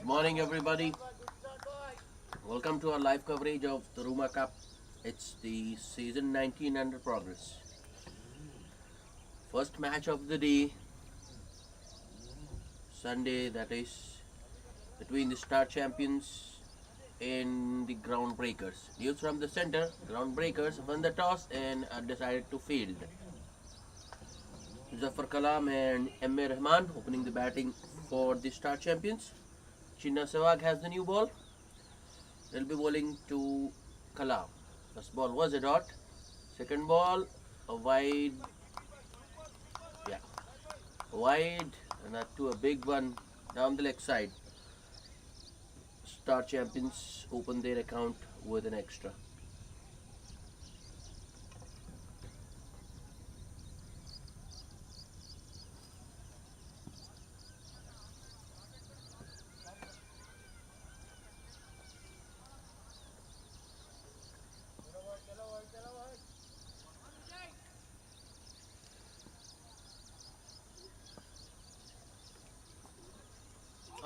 Morning, everybody. Welcome to our live coverage of the Ruma Cup. It's the season 19 under progress. First match of the day, Sunday, that is between the star champions and the groundbreakers. News from the center: groundbreakers won the toss and decided to field. Zafar Kalam and M.A. Rahman opening the batting for the star champions. Chinna Sehwag has the new ball. They'll be bowling to Kalam. First ball was a dot. Second ball, a wide, yeah, wide, and that to a big one down the leg side. Star champions open their account with an extra.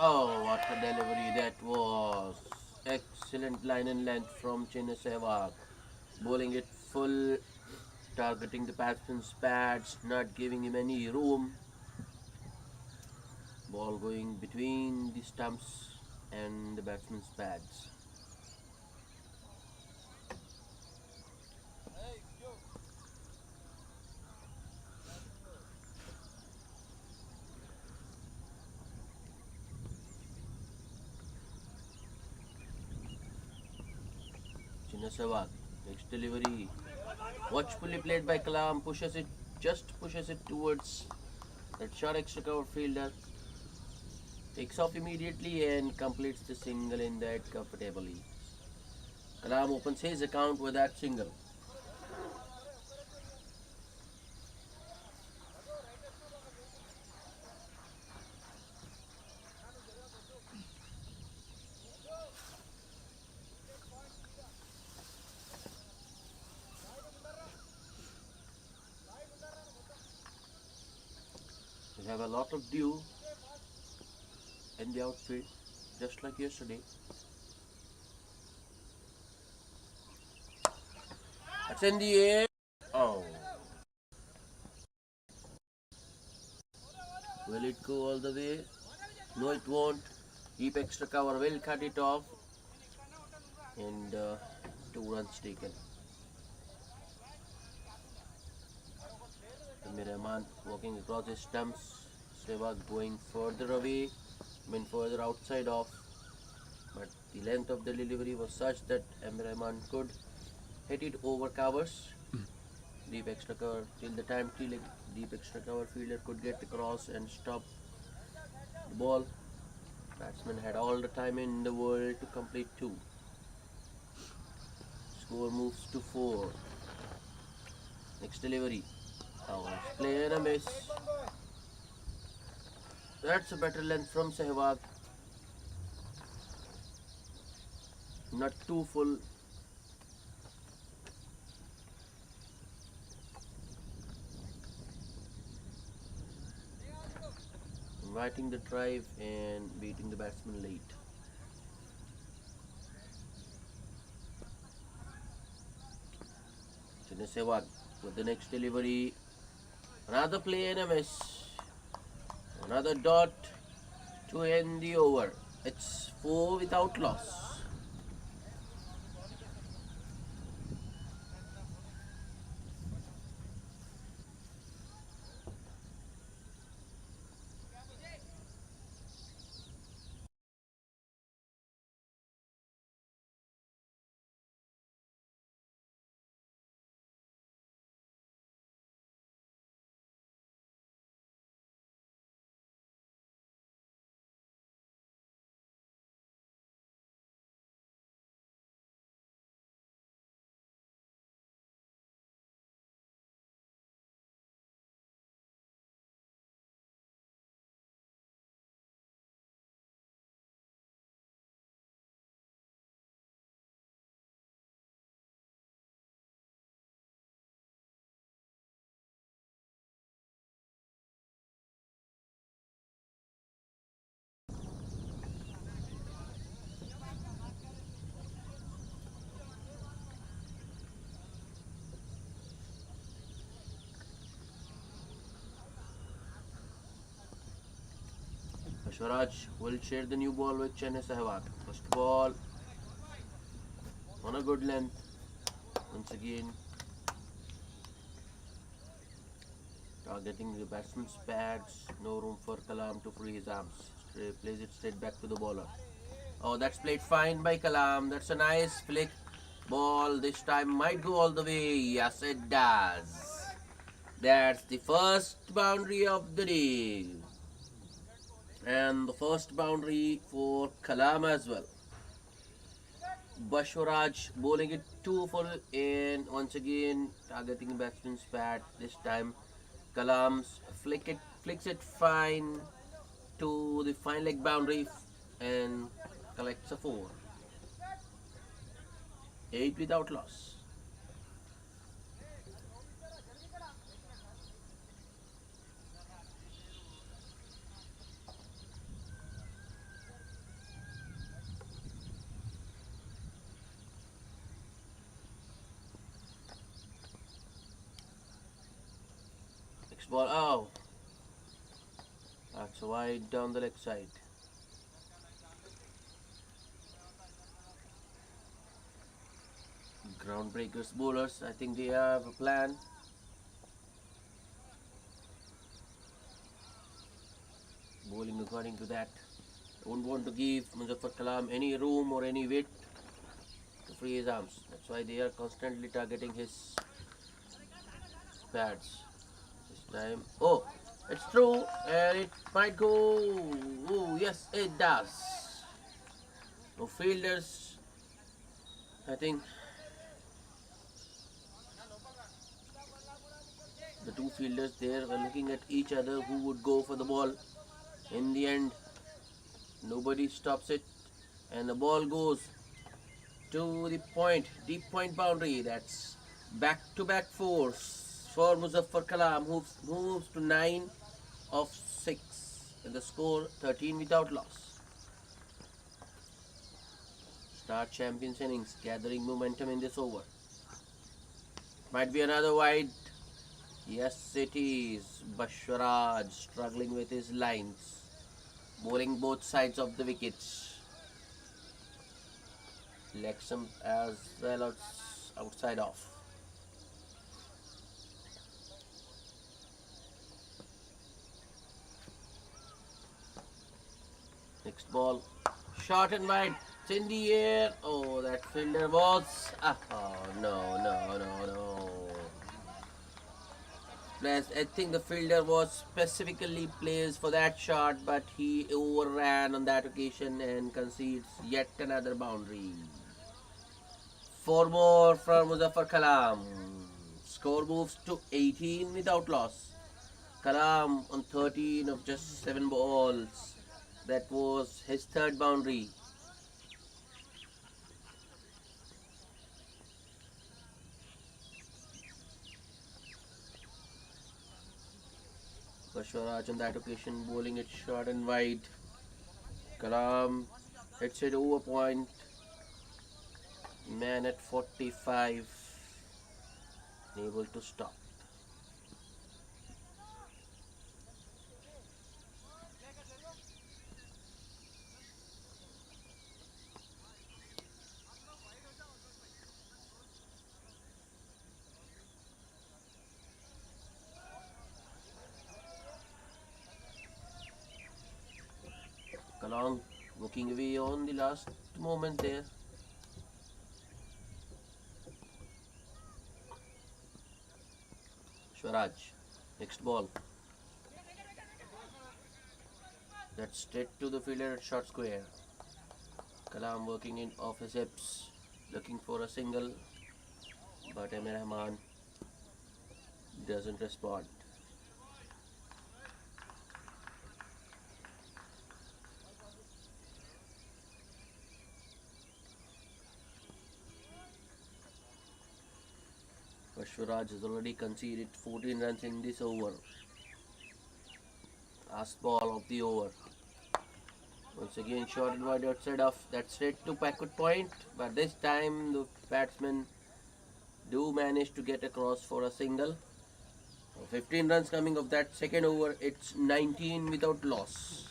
Oh, what a delivery that was! Excellent line and length from Chinna Sehwag. Bowling it full, targeting the batsman's pads, not giving him any room. Ball going between the stumps and the batsman's pads. Chinna Sehwag. Next delivery. Watchfully played by Kalam. Pushes it towards that short extra cover fielder. Takes off immediately and completes the single in that comfortably. Kalam opens his account with that single. We have a lot of dew in the outfield, just like yesterday. That's in the air. Oh, will it go all the way? No, it won't. Deep extra cover will cut it off, and 2 runs taken. Rahman walking across the stumps. Sehwag going further away, further outside off. But the length of the delivery was such that Rahman could hit it over covers. Deep extra cover till the time deep extra cover fielder could get across and stop the ball. Batsman had all the time in the world to complete two. Score moves to 4. Next delivery. Oh, play and a miss. That's a better length from Sehwag. Not too full. Inviting the drive and beating the batsman late. Chinna Sehwag with the next delivery. Another play and a miss. Another dot to end the over. It's 4 without loss. Swaraj will share the new ball with Chennai Sehwag. First ball on a good length. Once again, targeting the batsman's pads. No room for Kalam to free his arms. Plays it straight back to the bowler. Oh, that's played fine by Kalam. That's a nice flick. Ball this time might go all the way. Yes, it does. That's the first boundary of the day. And the first boundary for Kalam as well. Bashwaraj bowling it too full and once again targeting batsman's pad. This time Kalam's flicks it fine to the fine leg boundary and collects a 4. 8 without loss. Next ball, oh, that's wide down the leg side. Groundbreakers bowlers, I think they have a plan. Bowling according to that. Don't want to give Muzaffar Kalam any room or any weight to free his arms. That's why they are constantly targeting his pads. This time, oh, it's true and it might go. Oh, yes, it does. No fielders, I think. The two fielders there were looking at each other who would go for the ball. In the end, nobody stops it and the ball goes to the point, deep point boundary. That's back-to-back fours for Muzaffar Kalam, who moves to 9 of 6 and the score 13 without loss. Star champions innings gathering momentum in this over. Might be another wide. Yes, it is. Bashwaraj struggling with his lines, bowling both sides of the wickets. Lexham as well outside off. Next ball, short and wide. It's in the air. Oh, that fielder was. Oh, no. I think the fielder was specifically placed for that shot, but he overran on that occasion and concedes yet another boundary. 4 more from Muzaffar Kalam. Score moves to 18 without loss. Kalam on 13 of just 7 balls. That was his 3rd boundary. Bashwaraj on that occasion bowling it short and wide. Kalam hits it over point. Man at 45, able to stop. Kalam walking away on the last moment there. Swaraj, next ball. That's straight to the fielder at short square. Kalam working in off his hips, looking for a single, but Amir Rahman doesn't respond. Bashwaraj has already conceded 14 runs in this over. Last ball of the over. Once again short and wide outside off. That's straight to backward point, but this time the batsmen do manage to get across for a single. 15 runs coming of that second over. It's 19 without loss.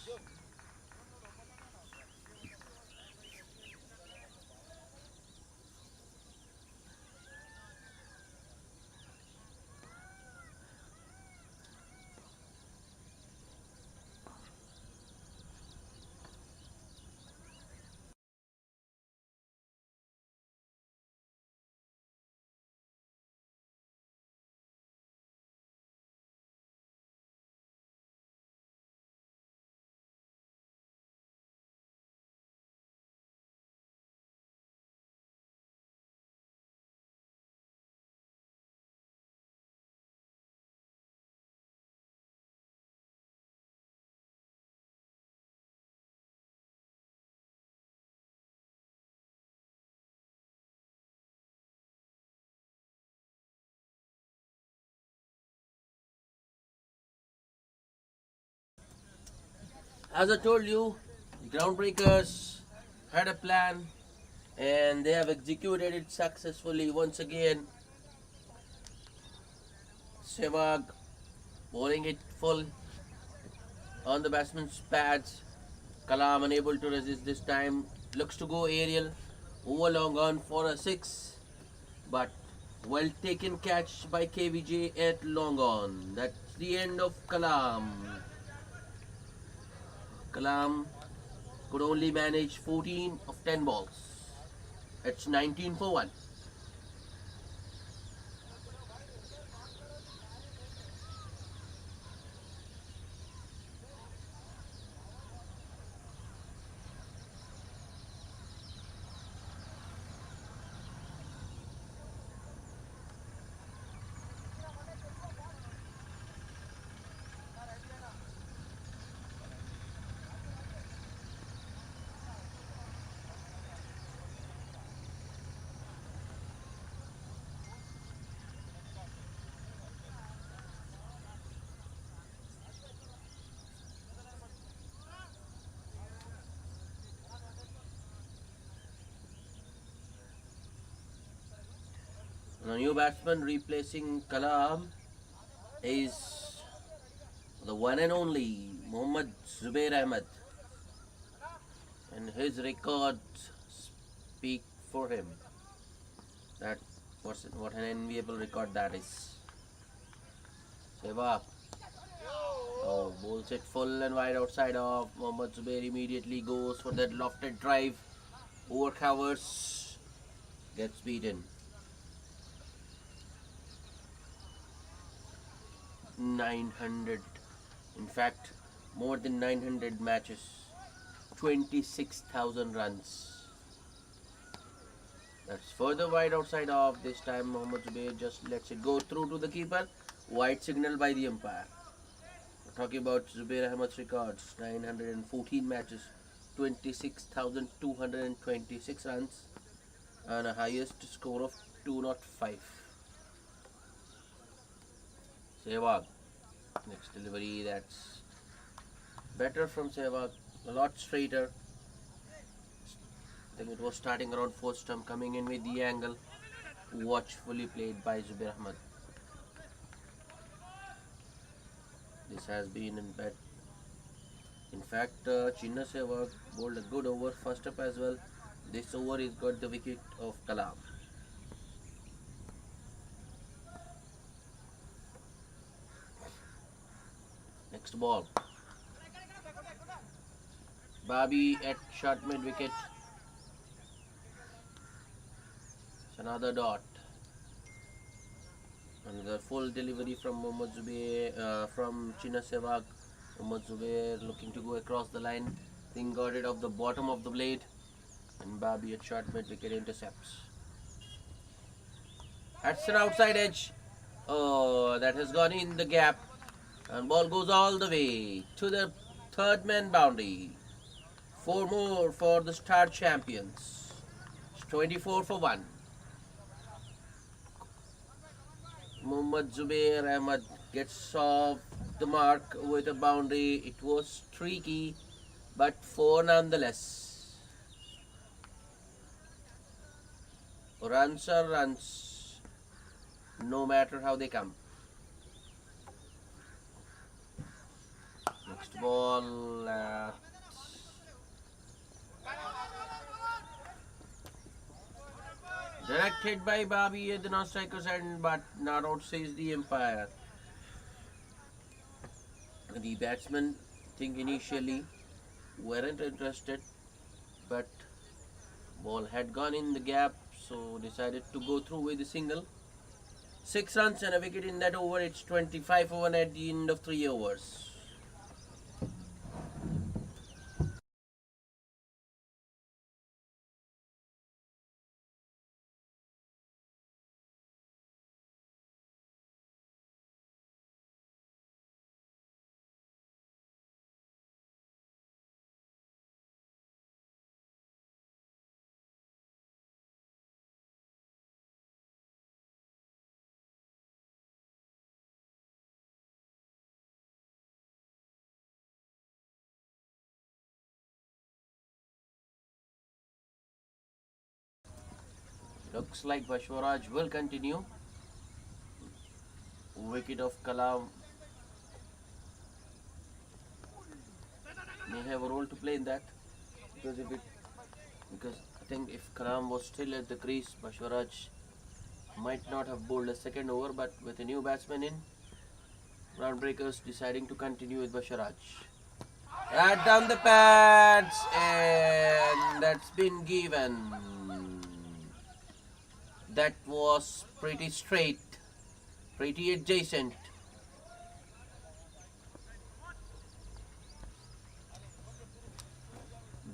As I told you, the groundbreakers had a plan and they have executed it successfully once again. Sehwag bowling it full on the batsman's pads. Kalam unable to resist this time. Looks to go aerial. Over long on for a six. But well taken catch by KVJ at long on. That's the end of Kalam. Kalam could only manage 14 of 10 balls. It's 19 for 1. The new batsman replacing Kalam is the one and only Mohammad Zubair Ahmed, and his records speak for him. That what an enviable record that is. Sehwag, oh, bowls it full and wide outside of. Mohammad Zubair immediately goes for that lofted drive, overcovers, gets beaten. 900, in fact, more than 900 matches, 26,000 runs. That's further wide outside of. This time Mohammad Zubair just lets it go through to the keeper. White signal by the umpire. We're talking about Zubair Ahmed's records: 914 matches, 26,226 runs, and a highest score of 205. Sehwag. Next delivery, that's better from Sehwag. A lot straighter. I think it was starting around fourth stump, coming in with the angle. Watchfully played by Zubair Ahmed. This has been in bet. In fact, Chinna Sehwag bowled a good over first up as well. This over is got the wicket of Kalam. Next ball. Babi at short mid wicket. It's another dot. Another full delivery from Mohammad Zubair, from Chinna Sehwag. Mohammad Zubair looking to go across the line. Thing got it off the bottom of the blade. And Babi at short mid wicket intercepts. That's an outside edge. Oh, that has gone in the gap. And ball goes all the way to the third man boundary. 4 more for the Star Champions. It's 24 for 1. Mohammad Zubair Ahmed gets off the mark with a boundary. It was tricky, but 4 nonetheless. Runs are runs, no matter how they come. Next ball. Directed by Babi at the non-striker's end, but not out, says the umpire. The batsmen think initially weren't interested, but ball had gone in the gap, so decided to go through with the single. 6 runs and a wicket in that over. It's 25 for 1 at the end of 3 overs. looks like Bashwaraj will continue. Wicket of Kalam may have a role to play in that, because I think if Kalam was still at the crease, Bashwaraj might not have bowled a second over, but with a new batsman in, groundbreakers deciding to continue with Bashwaraj. Right down the pads, and that's been given. That was pretty straight, pretty adjacent.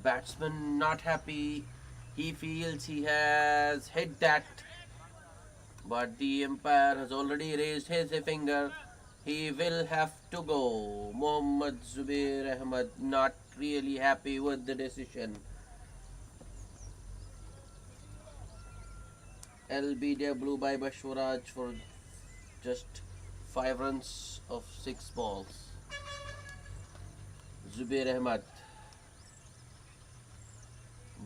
Batsman not happy. He feels he has hit that, but the umpire has already raised his finger. He will have to go. Mohammad Zubair Ahmed not really happy with the decision. LBW by Bashwaraj for just 5 runs of 6 balls. Zubair Ahmed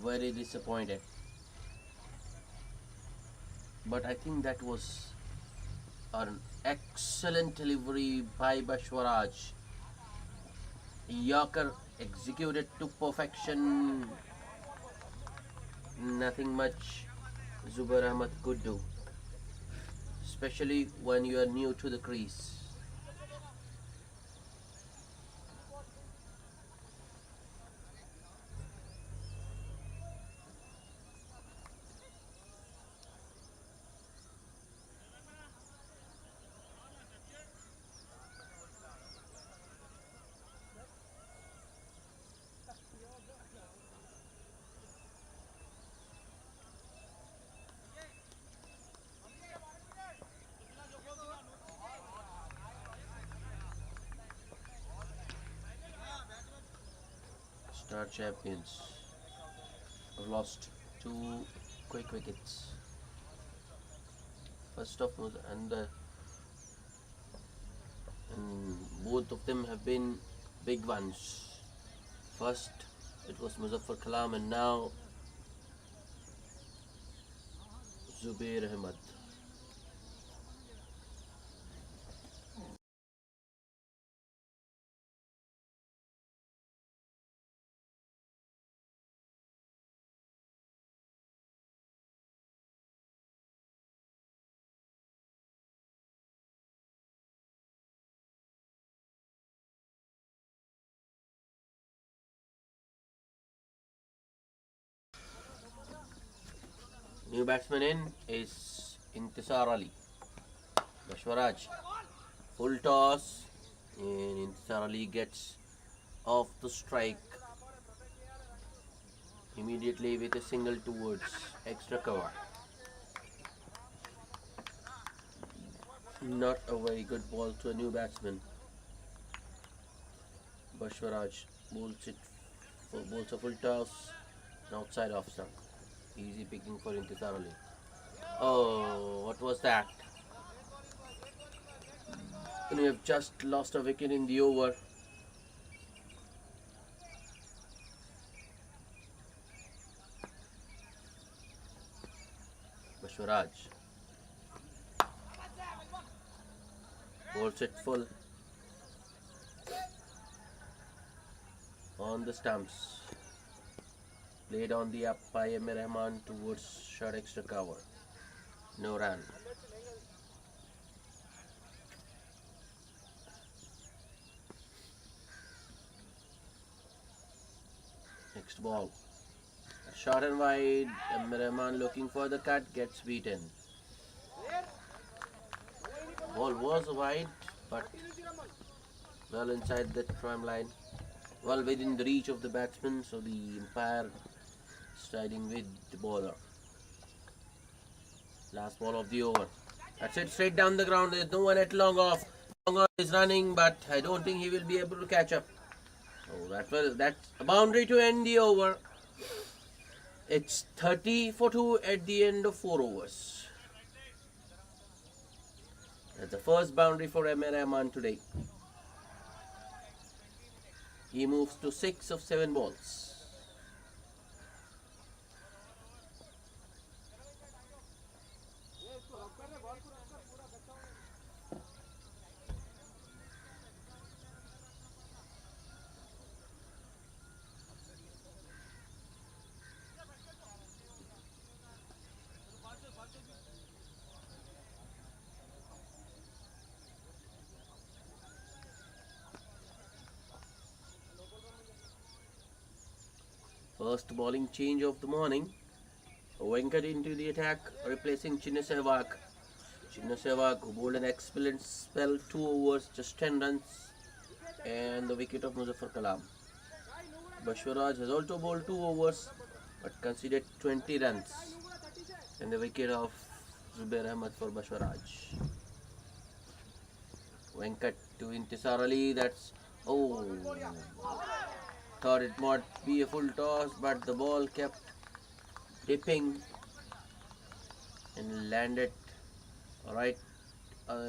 very disappointed. But I think that was an excellent delivery by Bashwaraj. Yorker executed to perfection. Nothing much Zubair Ahmed could do, especially when you are new to the crease. Star champions have lost 2 quick wickets. First off was and both of them have been big ones. First it was Muzaffar Kalam, and now Zubair Ahmed. New batsman in is Intisar Ali. Bashwaraj full toss, and Intisar Ali gets off the strike immediately with a single towards extra cover. Not a very good ball to a new batsman. Bashwaraj bowls a full toss and outside off stump. Easy picking for Intisar Ali. Oh, what was that? And we have just lost a wicket in the over. Bashwaraj bowls it full on the stumps. Played on the up by Amir Rahman towards short extra cover. No run. Next ball. Short and wide. Amir Rahman looking for the cut, gets beaten. Ball was wide, but well inside the tram line. Well within the reach of the batsman, so the umpire striding with the bowler. Last ball of the over. That's it, straight down the ground. There's no one at long off. Long off is running, but I don't think he will be able to catch up. Oh, that's a boundary to end the over. It's 30 for 2 at the end of 4 overs. That's the first boundary for Amir Rahman today. He moves to 6 of 7 balls. First bowling change of the morning. Venkat into the attack, replacing Chinna Sehwag. Chinna Sehwag who bowled an excellent spell, 2 overs, just 10 runs, and the wicket of Muzaffar Kalam. Bashwaraj has also bowled 2 overs, but conceded 20 runs, and the wicket of Zubair Ahmad for Bashwaraj. Venkat to Intisar Ali, that's thought it might be a full toss, but the ball kept dipping and landed right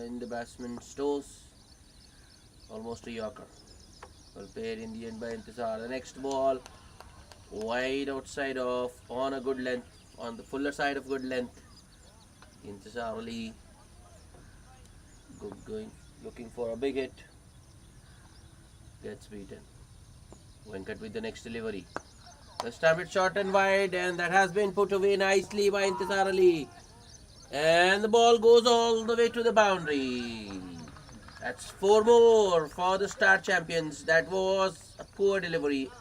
in the batsman's toes, almost a yorker. Well played in the end by Intisar. The next ball wide outside off, on a good length, on the fuller side of good length. Intisar Ali going looking for a big hit, gets beaten. Venkat with the next delivery. This time it's short and wide, and that has been put away nicely by Intisar Ali. And the ball goes all the way to the boundary. That's 4 more for the Star Champions. That was a poor delivery,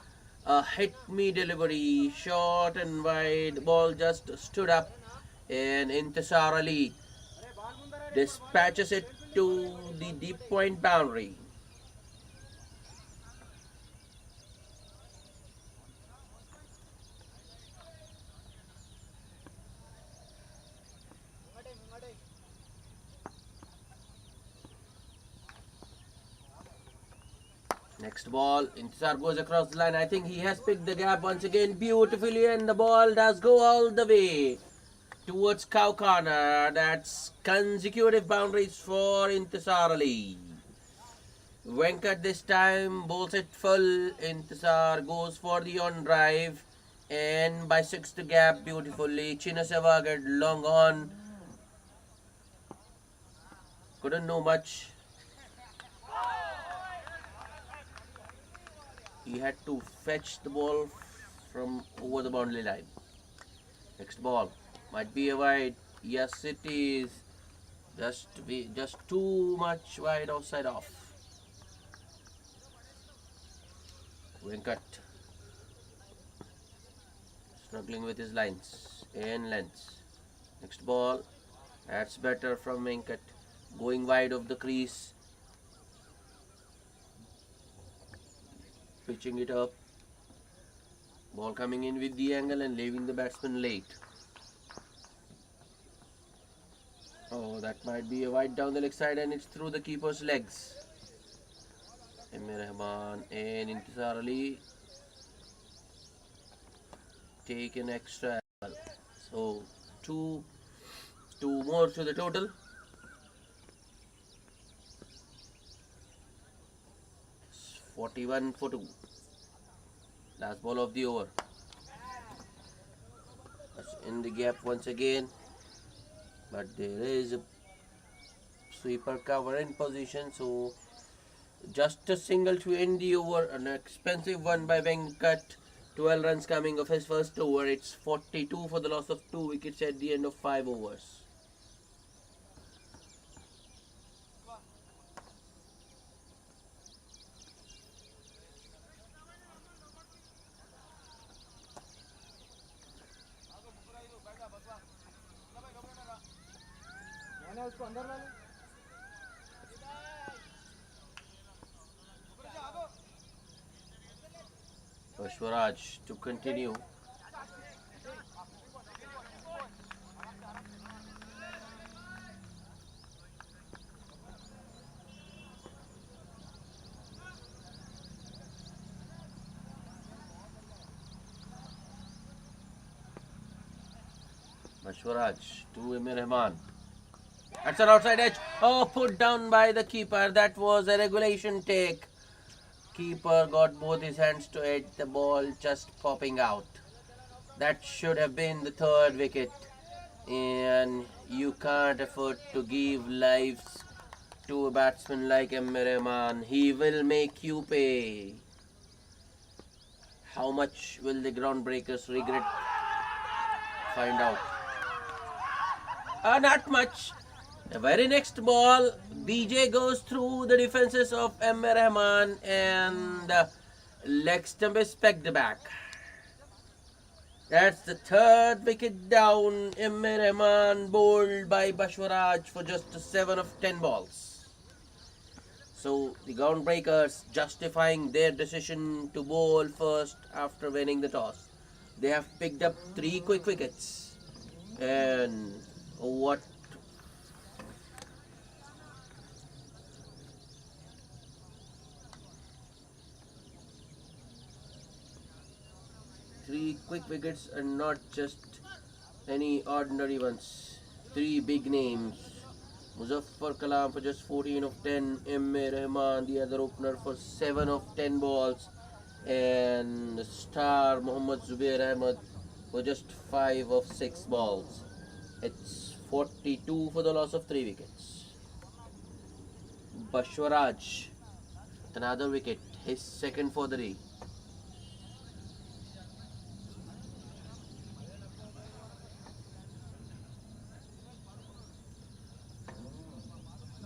a hit-me delivery, short and wide. The ball just stood up, and Intisar Ali dispatches it to the deep point boundary. Next ball, Intisar goes across the line. I think he has picked the gap once again beautifully, and the ball does go all the way towards cow corner. That's consecutive boundaries for Intisar Ali. Venkat this time bowls it full. Intisar goes for the on drive and bisects the gap beautifully. Chinna Sehwag had long on. Couldn't know much. He had to fetch the ball from over the boundary line. Next ball might be a wide. Yes, it is. Just too much wide outside off. Venkat struggling with his lines and lengths. Next ball, that's better from Venkat, going wide of the crease, pitching it up. Ball coming in with the angle and leaving the batsman late. Oh, that might be a wide down the leg side, and it's through the keeper's legs. Rahman and Intisar Ali take an extra. So two more to the total. It's 41 for 2. Last ball of the over. That's in the gap once again, but there is a sweeper cover in position, so just a single to end the over. An expensive one by Venkat. 12 runs coming of his first over. It's 42 for the loss of 2 wickets at the end of 5 overs. Bashwaraj to continue. Bashwaraj to Rahman. That's an outside edge. Oh, put down by the keeper. That was a regulation take. Keeper got both his hands to edge the ball, just popping out. That should have been the 3rd wicket, and you can't afford to give lives to a batsman like Rahman. He will make you pay. How much will the groundbreakers regret? Find out. Not much. The very next ball, BJ goes through the defenses of Rahman, and leg stump is pegged back. That's the third wicket down. Emir Rahman bowled by Bashwaraj for just 7 of 10 balls. So the groundbreakers justifying their decision to bowl first after winning the toss. They have picked up 3 quick wickets. And what 3 quick wickets and not just any ordinary ones. 3 big names. Muzaffar Kalam for just 14 of 10. M.A. Rahman, the other opener, for 7 of 10 balls. And star Mohammad Zubair Ahmed for just 5 of 6 balls. It's 42 for the loss of 3 wickets. Bashwaraj, another wicket, his second for the day.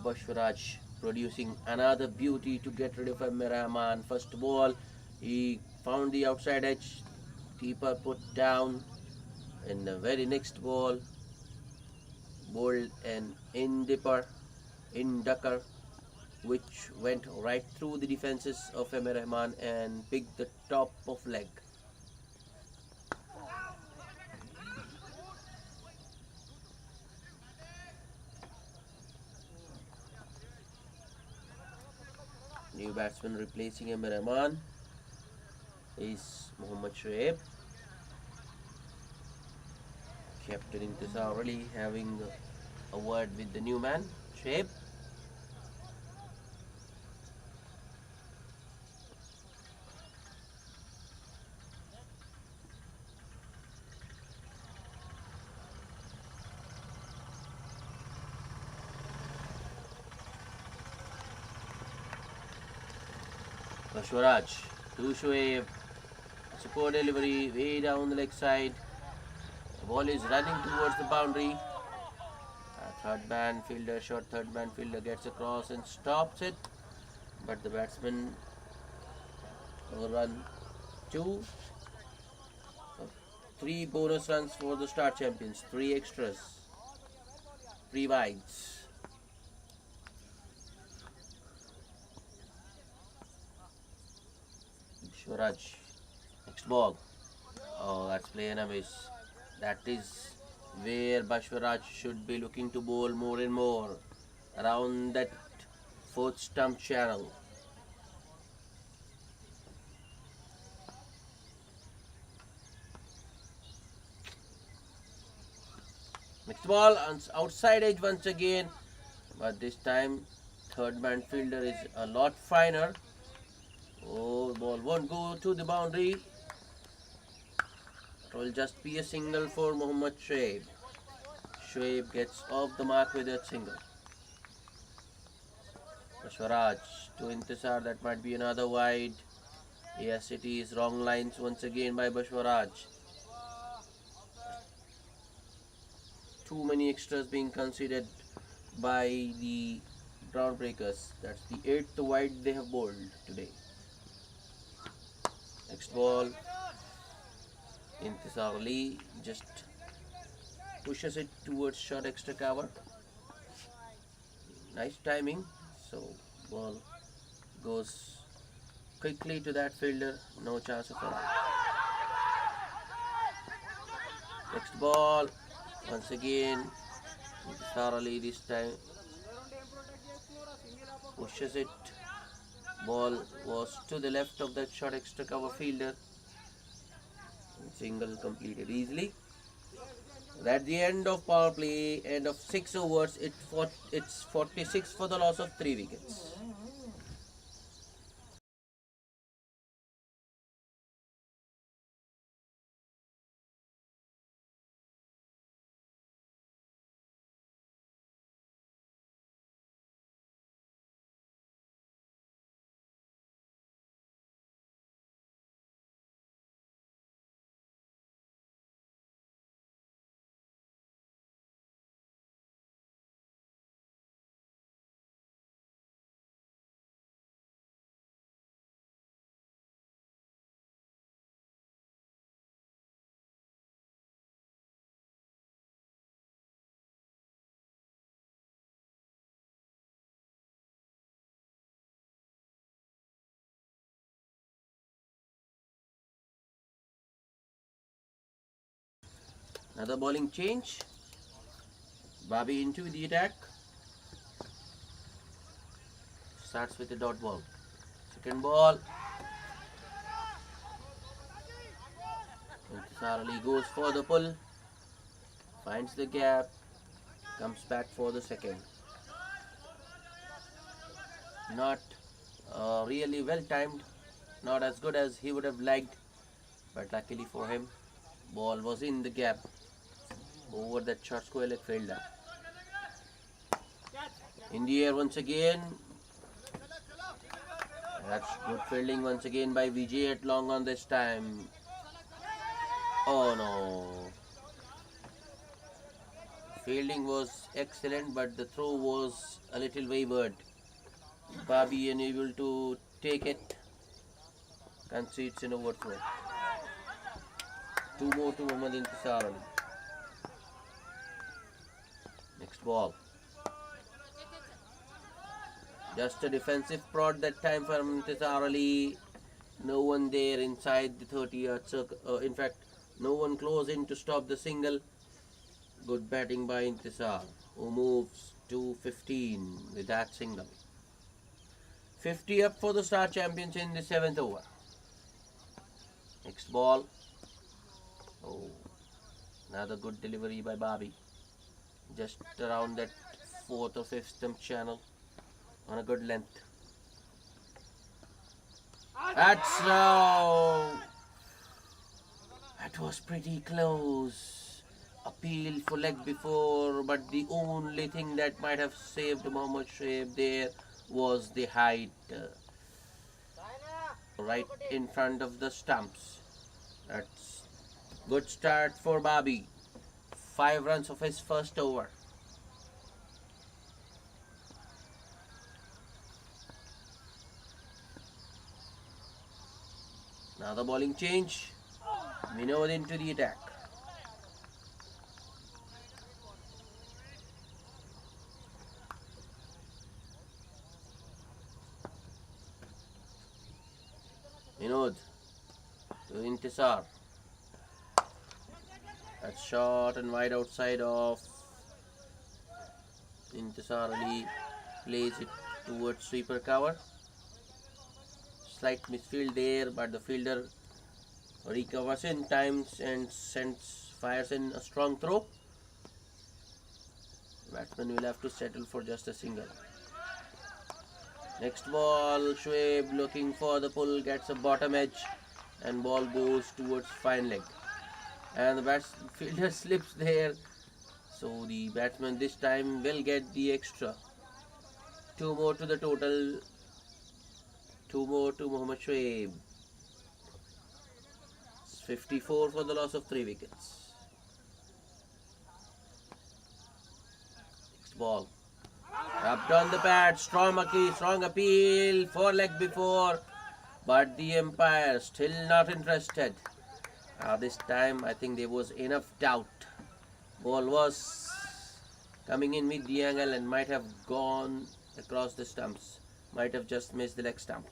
Bashwaraj producing another beauty to get rid of Amir Rahman. First ball, he found the outside edge, keeper put down. In the very next ball, bowled an inducker, which went right through the defenses of Amir Rahman and picked the top of leg. New batsman replacing Amir Rahman is Mohammad Shoaib. Captain Intisar Ali having a word with the new man, Shoaib. Bashwaraj to Shoaib. Support delivery way down the leg side. The ball is running towards the boundary. Third man fielder gets across and stops it. But the batsman overrun 2. 3 bonus runs for the star champions. 3 extras. 3 wides. Swaraj. Next ball. Oh, that's play and a miss. That is where Bashwaraj should be looking to bowl more and more around that 4th stump channel. Next ball outside edge once again, but this time third man fielder is a lot finer. Oh, ball won't go to the boundary. It will just be a single for Mohammad Shoaib. Shoaib gets off the mark with a single. Bashwaraj to Intisar, that might be another wide. Yes, it is. Wrong lines once again by Bashwaraj. Too many extras being considered by the groundbreakers. That's the 8th wide they have bowled today. Next ball, Intisar Ali just pushes it towards short extra cover. Nice timing. So ball goes quickly to that fielder. No chance of a run. Next ball, once again, Intisar Ali this time pushes it. Ball was to the left of that short extra cover fielder. Single completed easily. At the end of power play, end of 6 overs, it's 46 for the loss of 3 wickets. Another bowling change. Bobby into the attack. Starts with a dot ball. Second ball. Intisar Ali goes for the pull. Finds the gap. Comes back for the second. Not really well timed. Not as good as he would have liked. But luckily for him, ball was in the gap over that short square leg fielder. In the air once again. That's good fielding once again by Vijay at long on this time. Oh no. Fielding was excellent, but the throw was a little wayward. Bobby unable to take it. Concedes an overthrow. Two more to Muhammad Intisar Ali. Next ball. Just a defensive prod that time for Intisar Ali. No one there inside the 30-yard circle. In fact, no one close in to stop the single. Good batting by Intisar, who moves to 15 with that single. 50 up for the Star Champions in the 7th over. Next ball. Oh, another good delivery by Bobby. Just around that 4th or 5th stump channel on a good length. That's that was pretty close. Appeal for leg before, but the only thing that might have saved Mohammad Shoaib there was the height right in front of the stumps. That's good start for Bobby. 5 runs of his first over. Now the bowling change. Vinod into the attack. Vinod to Intisar. That's short and wide outside of Intisar Ali. Plays it towards sweeper cover. Slight misfield there, but the fielder recovers in times and fires in a strong throw. Batsman will have to settle for just a single. Next ball, Shoaib looking for the pull, gets a bottom edge, and ball goes towards fine leg. And the fielder slips there, so the batsman this time will get the extra. 2 more to the total. 2 more to Mohammad Shoaib. 54 for the loss of 3 wickets. Next ball. Up on the pad, strong appeal, 4 leg before, but the umpire still not interested. This time I think there was enough doubt. Ball was coming in with the angle and might have gone across the stumps. Might have just missed the leg stump.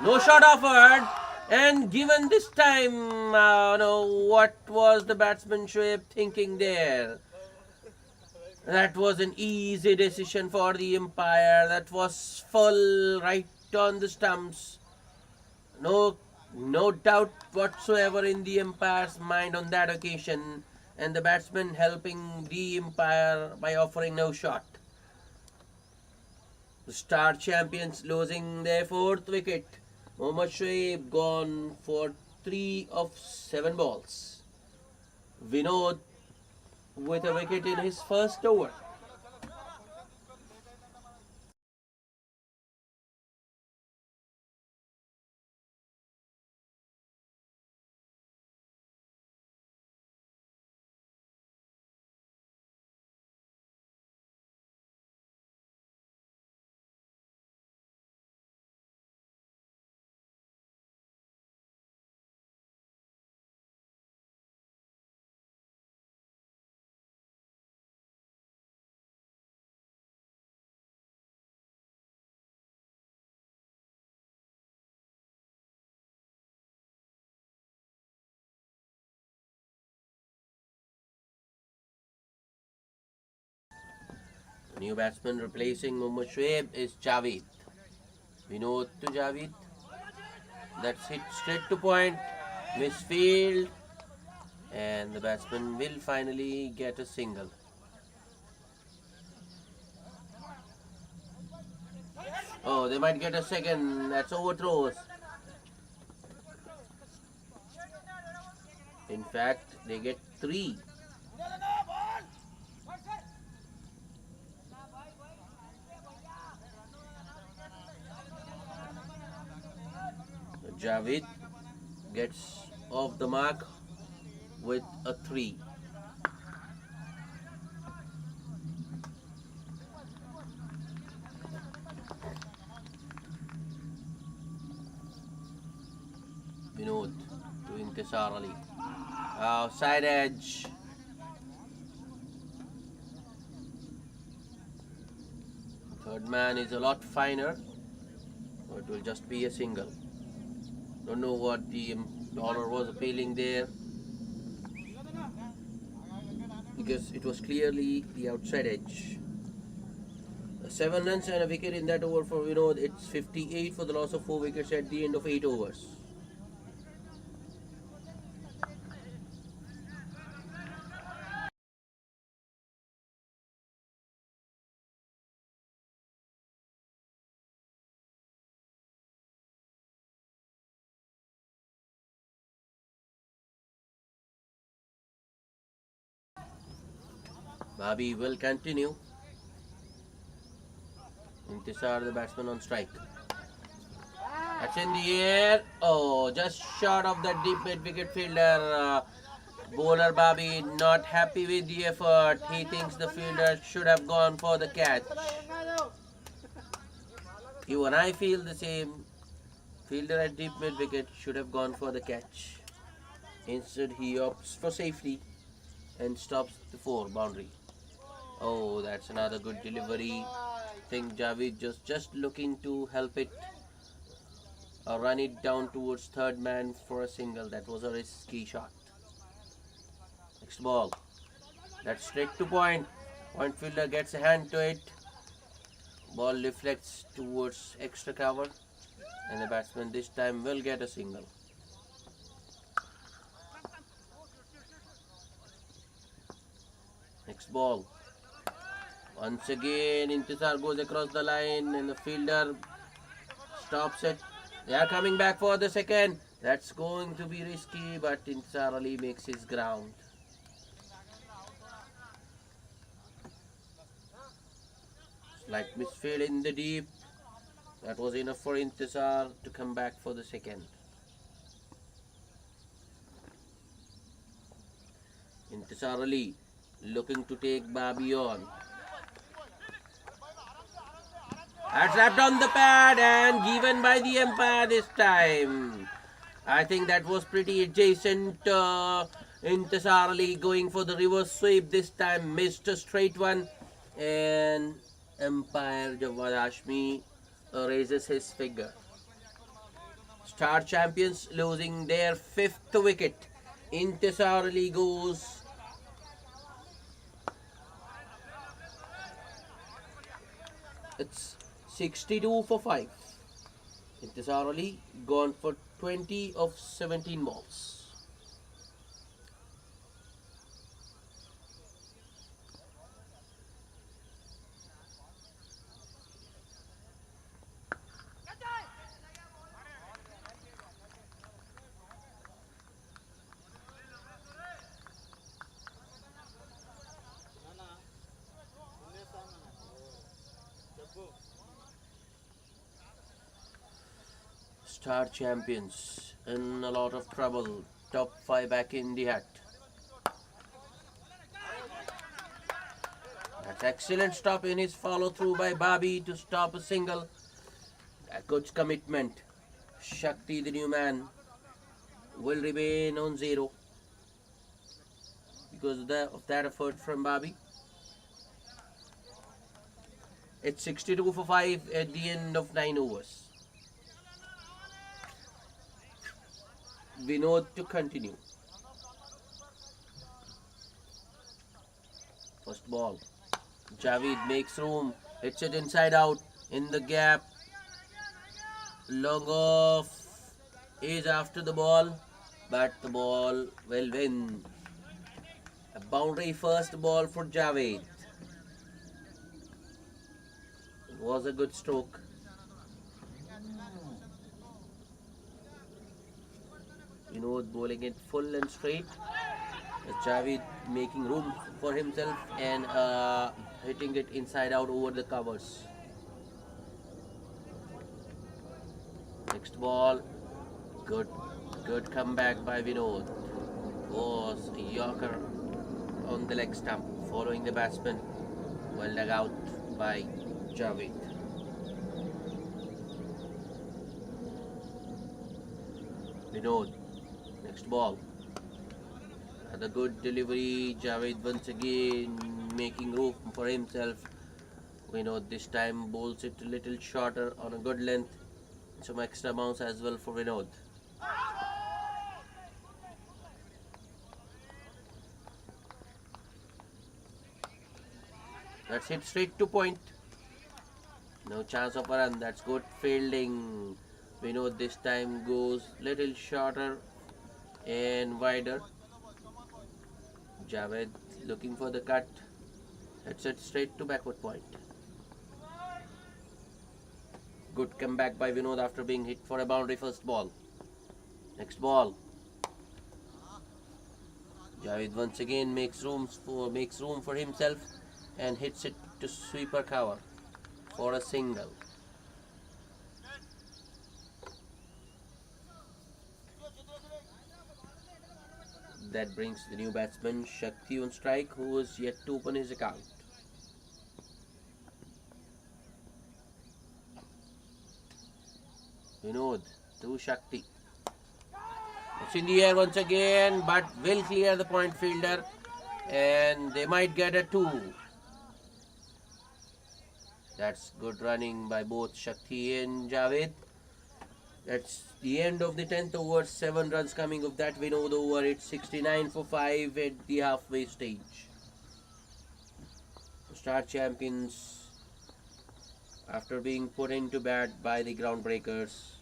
No shot offered, and given this time, what was the batsman Shoaib thinking there? That was an easy decision for the umpire. That was full right on the stumps. No doubt whatsoever in the umpire's mind on that occasion, and the batsman helping the umpire by offering no shot. The Star Champions losing their 4th wicket. Mohammad Shoaib gone for 3 of 7 balls. Vinod with a wicket in his first over. New batsman replacing Mohammad Shoaib is Javed. Vinod to Javed. That's hit straight to point. Misfield. And the batsman will finally get a single. Oh, they might get a second. That's overthrows. In fact, they get 3. Javed gets off the mark with a 3. Vinod to Intisar Ali. Side edge. Third man is a lot finer, so it will just be a single. Don't know what the bowler was appealing there, because it was clearly the outside edge. 7 runs and a wicket in that over for Vinod. It's 58 for the loss of 4 wickets at the end of 8 overs. Babi will continue. Intisar, the batsman, on strike. That's in the air. Oh, just short of that deep mid wicket fielder. Bowler Babi not happy with the effort. He thinks the fielder should have gone for the catch. Even I feel the same. Fielder at deep mid wicket should have gone for the catch. Instead, he opts for safety and stops the 4 boundary. Oh, that's another good delivery. I think Javed just looking to help it run it down towards third man for a single. That was a risky shot. Next ball. That's straight to point. Point fielder gets a hand to it. Ball deflects towards extra cover, and the batsman this time will get a single. Next ball. Once again, Intisar goes across the line and the fielder stops it. They are coming back for the second. That's going to be risky, but Intisar Ali makes his ground. Slight misfield in the deep. That was enough for Intisar to come back for the second. Intisar Ali looking to take Babi on. That's slapped on the pad and given by the umpire this time. I think that was pretty adjacent. Intisar Ali going for the reverse sweep this time. Missed a straight one. And umpire Jawad Hashmi raises his finger. Star champions losing their 5th wicket. Intisar Ali goes. It's 62 for 5. Intisar Ali gone for 20 of 17 balls. Star champions in a lot of trouble. Top 5 back in the hat. That's excellent stop in his follow through by Babi to stop a single. A good commitment. Shakti, the new man, will remain on 0 because of that effort from Babi. It's 62 for 5 at the end of 9 overs. Vinod to continue. First ball. Javid makes room, hits it inside out, in the gap, long off, is after the ball, but the ball will win. A boundary first ball for Javed. It was a good stroke. Bowling it full and straight. Javed making room for himself and hitting it inside out over the covers. Next ball, good, good comeback by Vinod. Was a Yorker on the leg stump, following the batsman, well dug out by Javed. Vinod, next ball. Another good delivery. Javed once again making room for himself. Vinod this time bowls it a little shorter on a good length. Some extra bounce as well for Vinod. That's hit straight to point. No chance of a run. That's good fielding. Vinod this time goes little shorter and wider. Javed looking for the cut. Hits it straight to backward point. Good comeback by Vinod after being hit for a boundary first ball. Next ball. Javed once again makes room for himself and hits it to sweeper cover for a single. That brings the new batsman Shakti on strike, who is yet to open his account. Vinod to Shakti. It's in the air once again, but will clear the point fielder, and they might get a 2. That's good running by both Shakti and Javed. That's the end of the 10th over. 7 runs coming of that Vinod over. It's 69 for 5 at the halfway stage. Star champions, after being put into bat by the groundbreakers,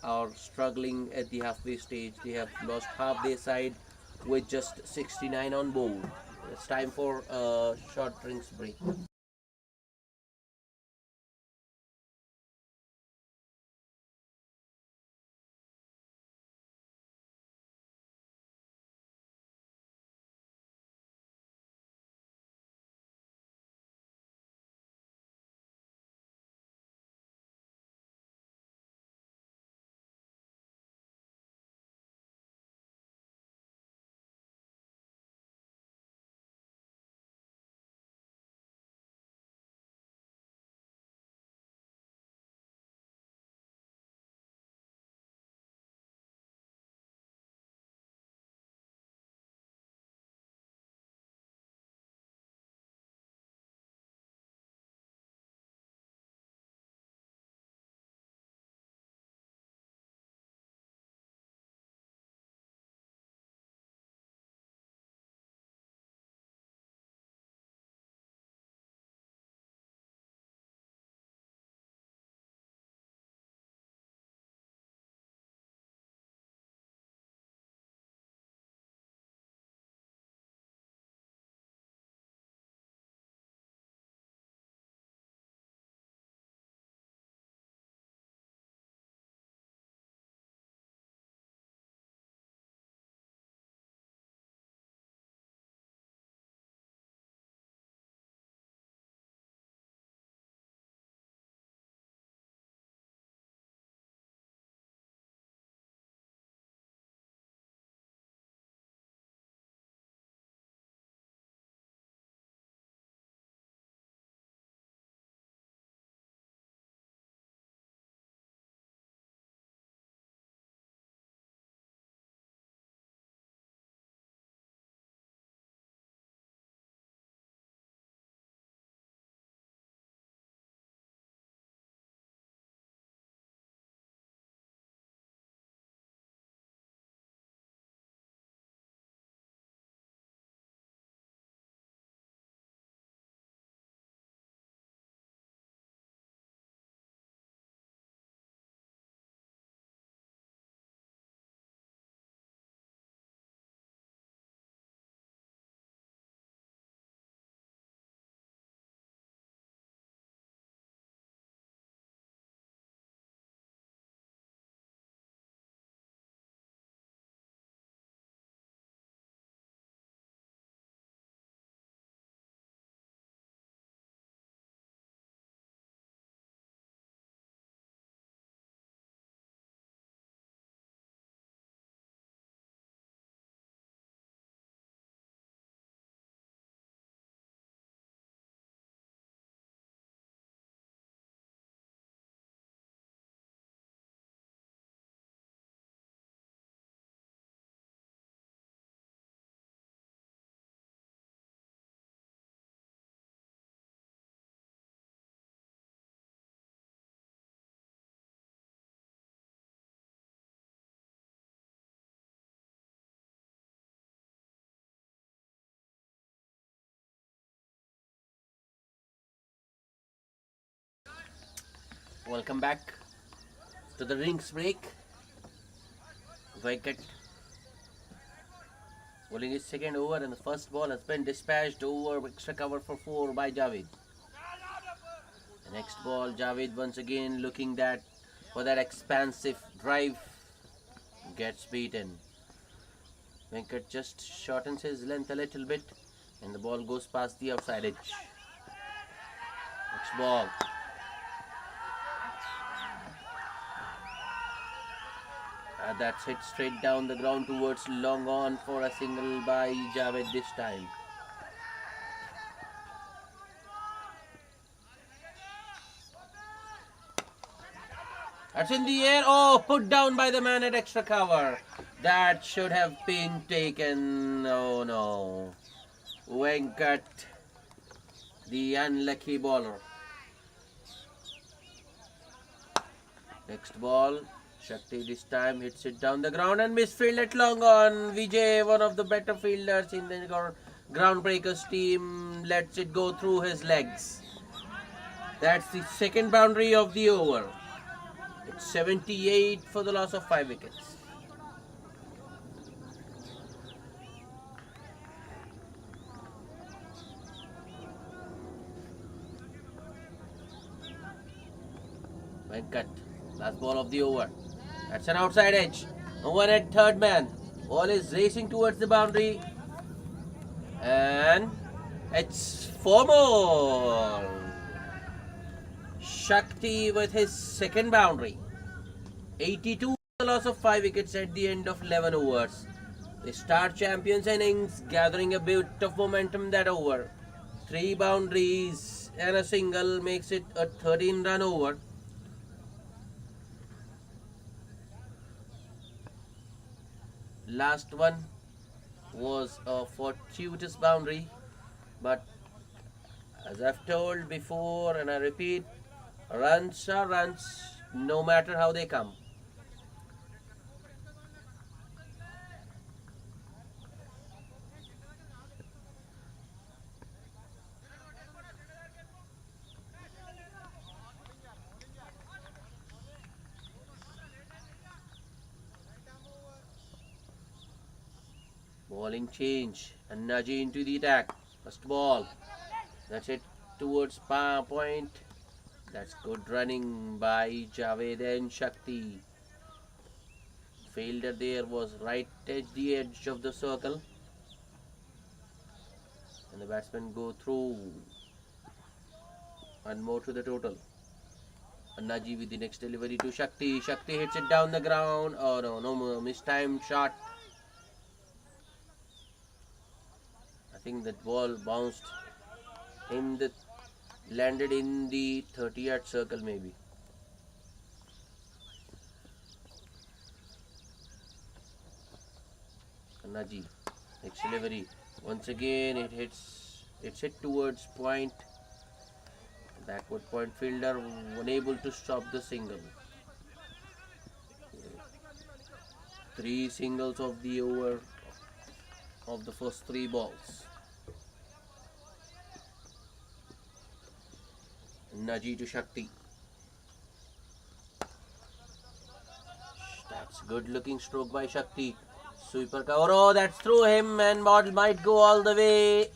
are struggling at the halfway stage. They have lost half their side with just 69 on board. It's time for a short drinks break. Welcome back to the rings break. Venkat bowling his second over, and the first ball has been dispatched over extra cover for 4 by Javed. The next ball, Javed once again looking for that expansive drive, gets beaten. Venkat just shortens his length a little bit, and the ball goes past the outside edge. Next ball. That's hit straight down the ground towards long on for a single by Javed this time. That's in the air. Oh, put down by the man at extra cover. That should have been taken. Oh no. Venkat, the unlucky bowler. Next ball. Shakti this time hits it down the ground and misfield at long on. Vijay, one of the better fielders in the Groundbreakers team, lets it go through his legs. That's the second boundary of the over. It's 78 for the loss of 5 wickets. Venkat, last ball of the over. That's an outside edge. No one at third man. Ball is racing towards the boundary. And it's 4 more. Shakti with his second boundary. 82 the loss of 5 wickets at the end of 11 overs. The star champions innings gathering a bit of momentum that over. 3 boundaries and a single makes it a 13-run over. Last one was a fortuitous boundary, but as I've told before and I repeat, runs are runs no matter how they come. Bowling change, and Naji into the attack. First ball, that's it towards point. That's good running by Javed and Shakti. Fielder there was right at the edge of the circle, and the batsmen go through. One more to the total. Naji with the next delivery to Shakti. Shakti hits it down the ground. Oh no, mistimed shot. I think that ball bounced landed in the 30-yard circle maybe. Naji, next delivery. Once again it's hit towards point. Backward point fielder unable to stop the single. 3 singles of the over of the first 3 balls. Naji to Shakti. That's good looking stroke by Shakti. Sweeper cover. Oh, that's through him and ball might go all the way.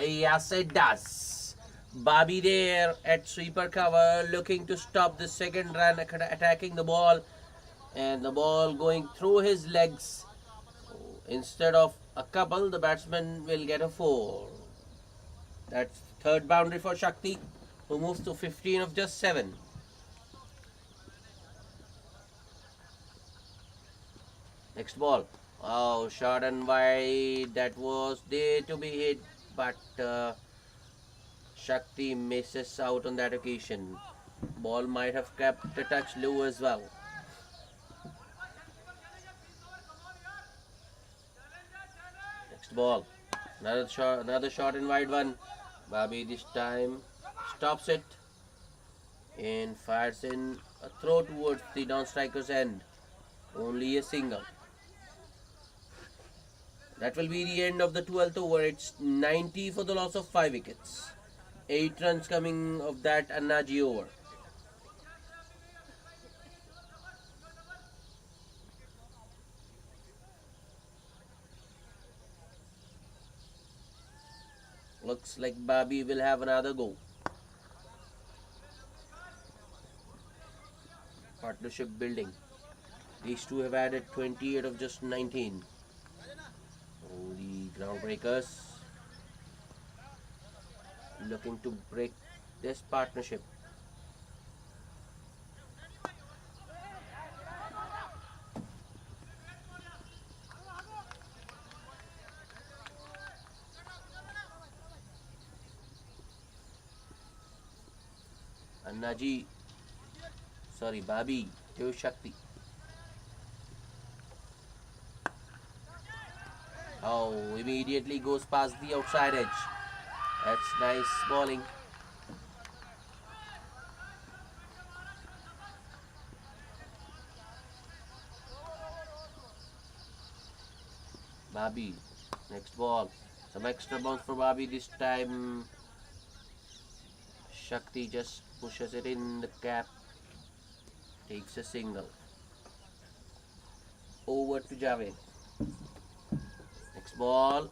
Yes, it does. Babi there at sweeper cover looking to stop the second run, attacking the ball, and the ball going through his legs. Instead of a couple, the batsman will get a 4. That's third boundary for Shakti, who moves to 15 of just 7. Next ball. Oh, short and wide. That was there to be hit, but Shakti misses out on that occasion. Ball might have kept a touch low as well. Next ball. Another short and wide one. Babi this time stops it and fires in a throw towards the non-striker's end. Only a single. That will be the end of the 12th over. It's 90 for the loss of 5 wickets. 8 runs coming of that Naji over. Looks like Bobby will have another go. Partnership building. These two have added 28 of just 19. Oh, the groundbreakers looking to break this partnership. Bobby to Shakti. Oh, immediately goes past the outside edge. That's nice bowling. Bobby, next ball. Some extra bounce for Bobby this time. Shakti just pushes it in the cap. Takes a single. Over to Javed. Next ball.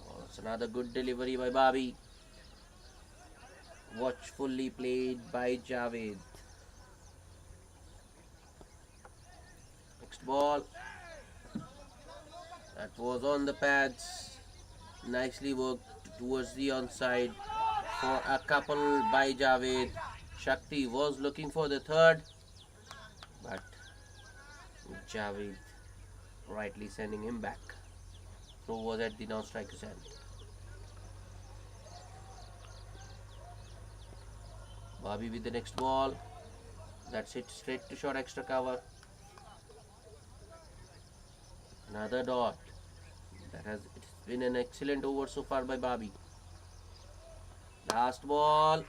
Oh, it's another good delivery by Bobby. Watchfully played by Javed. Next ball. That was on the pads. Nicely worked towards the onside for a couple by Javed. Shakti was looking for the third, but Javed rightly sending him back. Throw was at the non-striker's end. Bobby with the next ball. That's it, straight to short extra cover. Another dot. It's been an excellent over so far by Bobby. Last ball.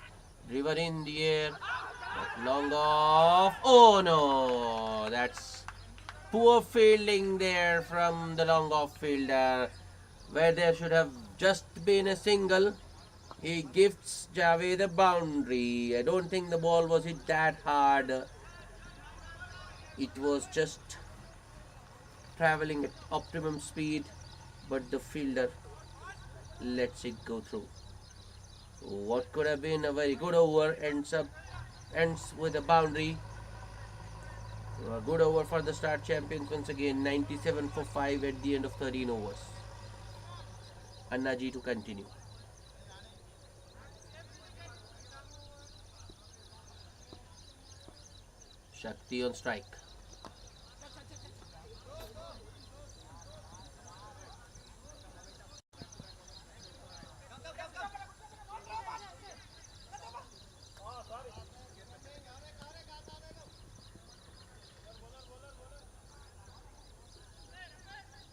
Driven in the air. But long off. Oh no! That's poor fielding there from the long off fielder, where there should have just been a single. He gifts Javed a boundary. I don't think the ball was hit that hard. It was just traveling at optimum speed, but the fielder lets it go through. What could have been a very good over ends with a boundary. A good over for the Star Champions once again. 97 for 5 at the end of 13 overs. Annaji to continue. Shakti on strike.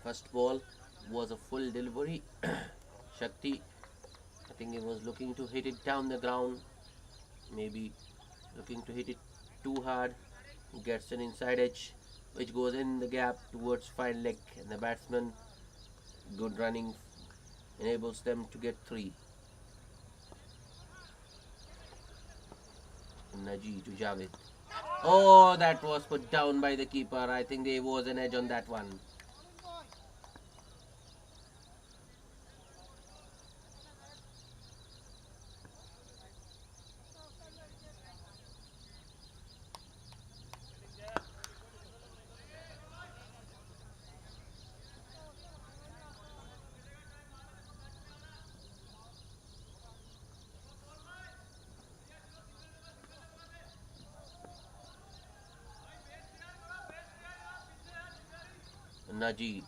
First ball was a full delivery. Shakti, I think he was looking to hit it down the ground. Maybe looking to hit it too hard. Gets an inside edge, which goes in the gap towards fine leg, and the batsman, good running, enables them to get 3. Naji to Javed. Oh, that was put down by the keeper. I think there was an edge on that one. Naji,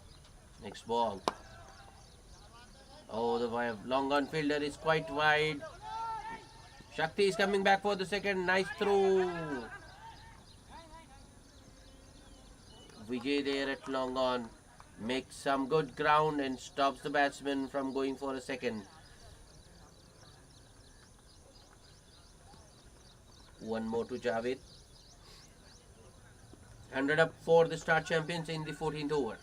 next ball. Oh, the long on fielder is quite wide. Shakti is coming back for the second. Nice throw. Vijay there at long on makes some good ground and stops the batsman from going for a second. One more to Javed. 100 up for the Star Champions in the 14th over.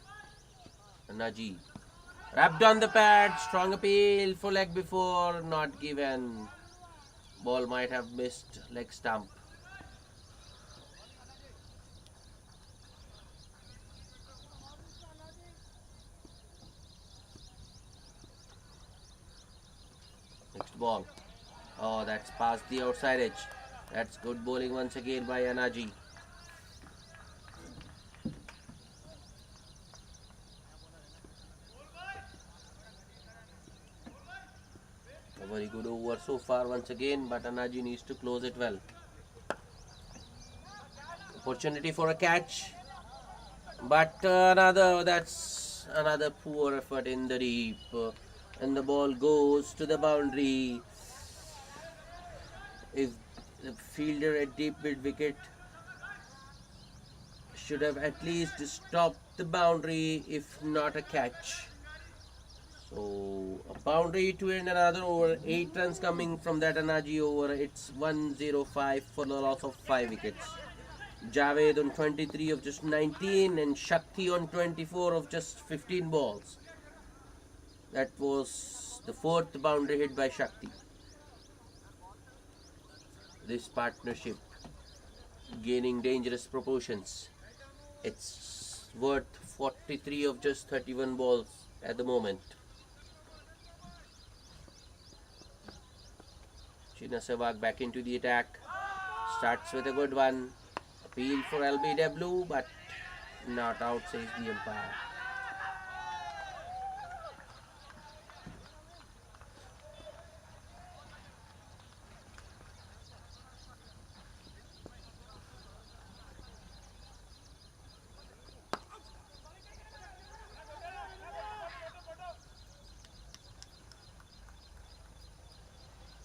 Naji. Wrapped on the pad. Strong appeal for leg before. Not given. Ball might have missed leg stump. ball. Oh, that's past the outside edge. That's good bowling once again by Anaji. A very good over so far once again, but Anaji needs to close it well. Opportunity for a catch, but that's another poor effort in the deep, and the ball goes to the boundary. If the fielder at deep mid wicket should have at least stopped the boundary, if not a catch. So a boundary to end another over. 8 runs coming from that Anaji over. It's 105 for the loss of 5 wickets. Javed on 23 of just 19 and Shakti on 24 of just 15 balls. That was the 4th boundary hit by Shakti. This partnership gaining dangerous proportions. It's worth 43 of just 31 balls at the moment. Chinna Sehwag back into the attack. Starts with a good one. Appeal for LBW, but not out, says the umpire.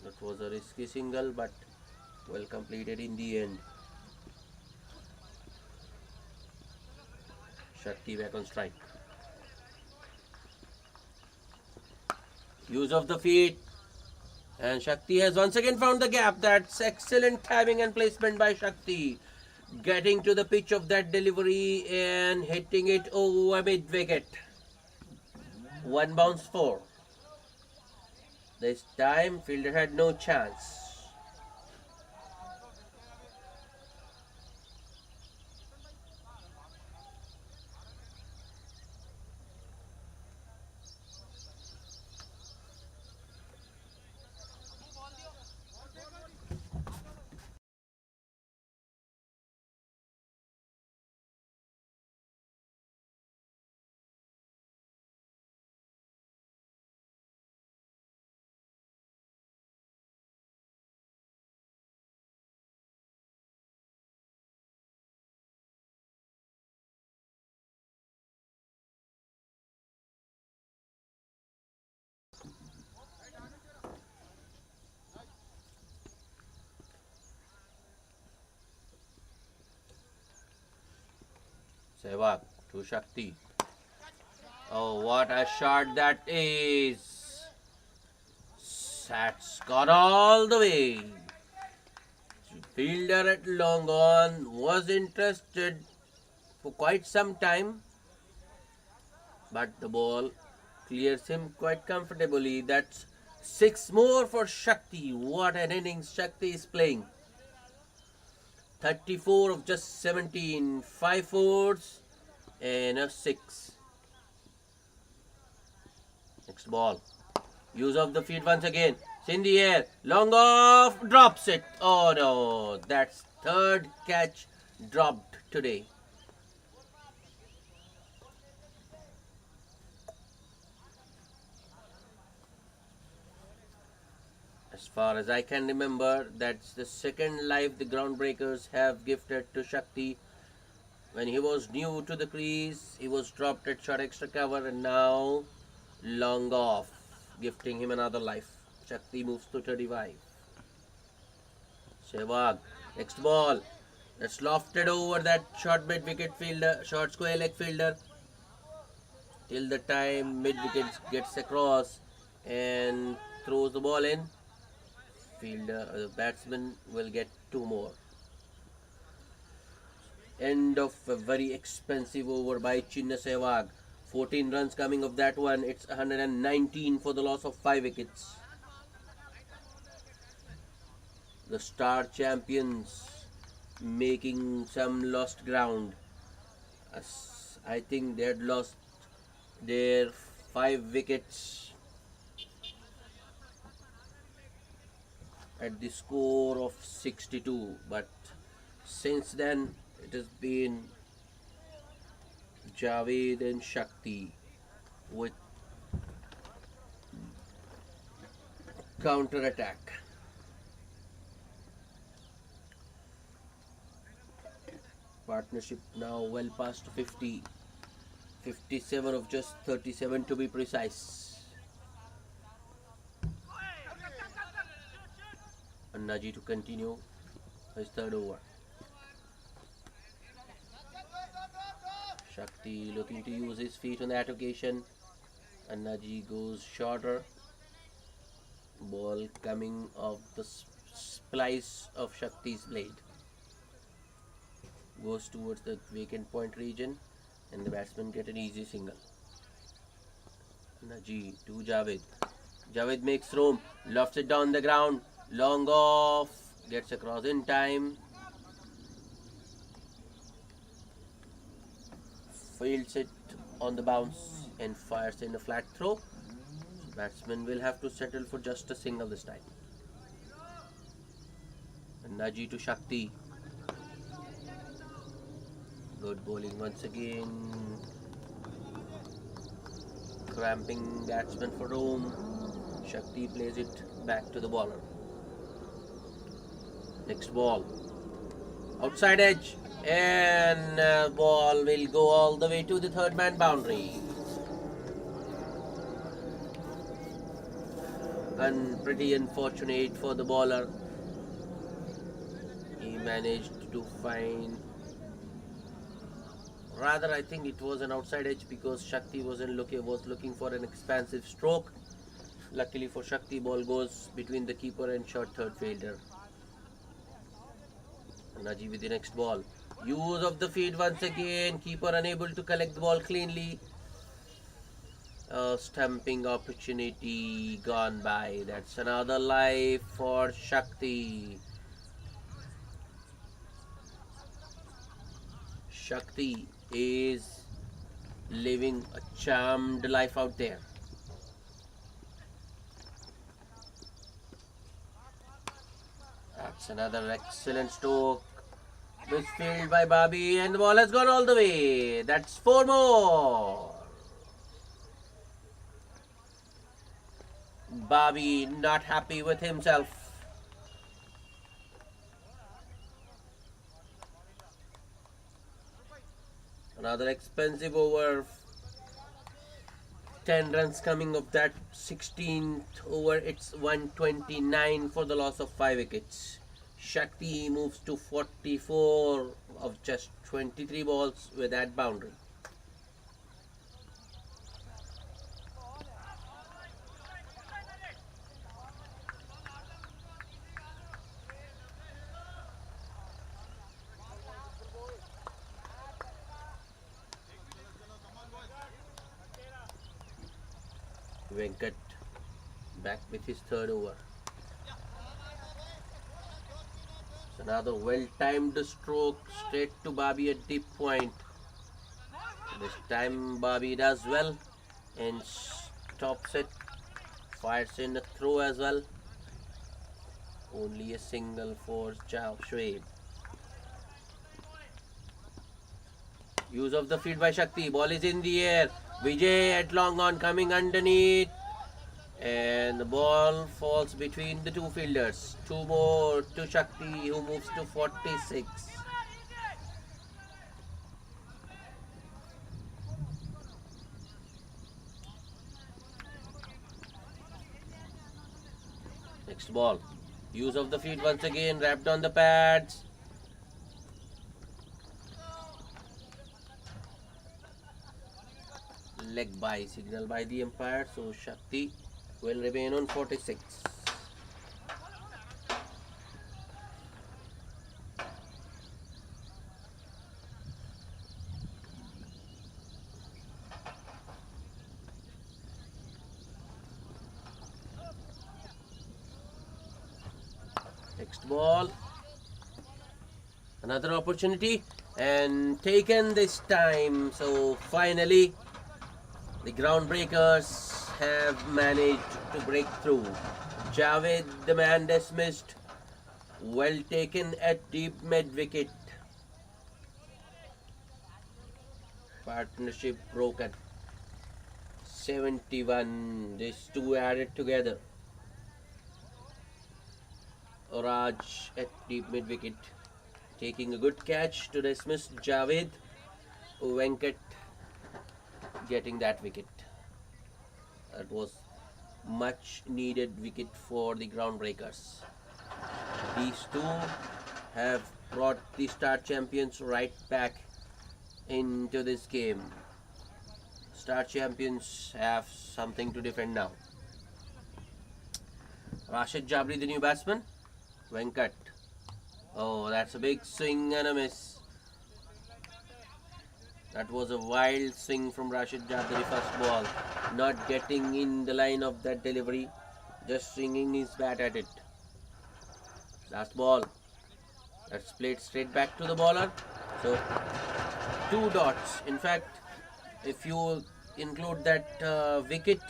That was a risky single, but well completed in the end. Shakti back on strike. Use of the feet. And Shakti has once again found the gap. That's excellent timing and placement by Shakti. Getting to the pitch of that delivery and hitting it over mid wicket. 1 bounce 4. This time fielder had no chance. Sehwag to Shakti. Oh, what a shot that is. That's gone all the way. Fielder at long on was interested for quite some time, but the ball clears him quite comfortably. That's 6 more for Shakti. What an innings Shakti is playing. 34 of just 17, 5 fours and a 6. Next ball. Use of the feet once again. It's in the air. Long off. Drops it. Oh no. That's 3rd catch dropped today. As far as I can remember, that's the 2nd life the Groundbreakers have gifted to Shakti. When he was new to the crease, he was dropped at short extra cover, and now long off, gifting him another life. Shakti moves to 35. Sehwag, next ball. That's lofted over that short mid wicket fielder, short square leg fielder. Till the time mid wicket gets across and throws the ball in, the batsman will get 2 more. End of a very expensive over by Chinna Sehwag. 14 runs coming of that one. It's 119 for the loss of 5 wickets. The star champions making some lost ground. I think they had lost their 5 wickets at the score of 62, but since then it has been Javed and Shakti with counter attack. Partnership now well past 50, 57 of just 37 to be precise. Annaji to continue his third over. Shakti looking to use his feet on that occasion. Annaji goes shorter. Ball coming off the splice of Shakti's blade. Goes towards the vacant point region and the batsman get an easy single. Annaji to Javed. Javed makes room, lofts it down the ground, long off, gets across in time. Fields it on the bounce and fires in a flat throw. Batsman will have to settle for just a single this time. Annaji to Shakti. Good bowling once again. Cramping batsman for home. Shakti plays it back to the bowler. Next ball. Outside edge. And ball will go all the way to the third man boundary. And pretty unfortunate for the bowler. He managed to find, rather I think it was an outside edge because Shakti was looking for an expansive stroke. Luckily for Shakti, ball goes between the keeper and short third fielder. Annaji with the next ball. Use of the feet once again. Keeper unable to collect the ball cleanly. Stumping opportunity gone by. That's another life for Shakti. Shakti is living a charmed life out there. That's another excellent stroke. Misfield by Bobby and the ball has gone all the way. That's 4 more. Bobby not happy with himself. Another expensive over. 10 runs coming of that 16th over. It's 129 for the loss of 5 wickets. Shakti moves to 44 of just 23 balls with that boundary. Venkat back with his third over. Another well-timed stroke straight to Bobby at deep point. This time Bobby does well and stops it. Fires in a throw as well. Only a single for Shoaib. Use of the feet by Shakti. Ball is in the air. Vijay at long on coming underneath. And the ball falls between the two fielders. 2 more to Shakti who moves to 46. Next ball. Use of the feet once again. Wrapped on the pads. Leg by signal by the umpire. So Shakti will remain on 46. Next ball. Another opportunity and taken this time. So finally the groundbreakers have managed to break through. Javed, the man dismissed. Well taken at deep mid wicket. Partnership broken. 71. These two added together. Raj at deep mid wicket. Taking a good catch to dismiss Javed. Venkat getting that wicket. That was much needed wicket for the groundbreakers. These two have brought the Star Champions right back into this game. Star Champions have something to defend now. Rashid Jabri, the new batsman. Venkat. Oh, that's a big swing and a miss. That was a wild swing from Rashid Jabri first ball. Not getting in the line of that delivery. Just swinging his bat at it. Last ball. That's played straight back to the bowler. So, 2 dots. In fact, if you include that wicket,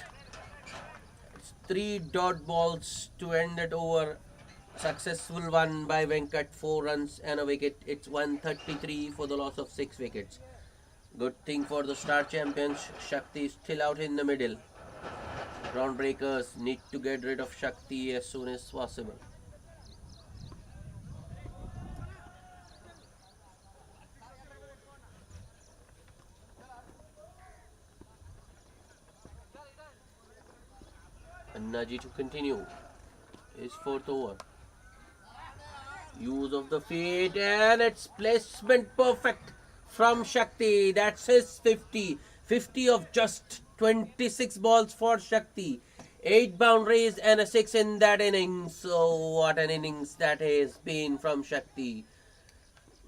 it's 3 dot balls to end that over. Successful one by Venkat, 4 runs and a wicket. It's 133 for the loss of 6 wickets. Good thing for the Star Champions. Shakti is still out in the middle. Groundbreakers need to get rid of Shakti as soon as possible. Naji to continue his 4th over. Use of the feet and its placement perfect from Shakti. That's his 50. 50 of just 26 balls for Shakti. 8 boundaries and a 6 in that innings. So what an innings that has been from Shakti.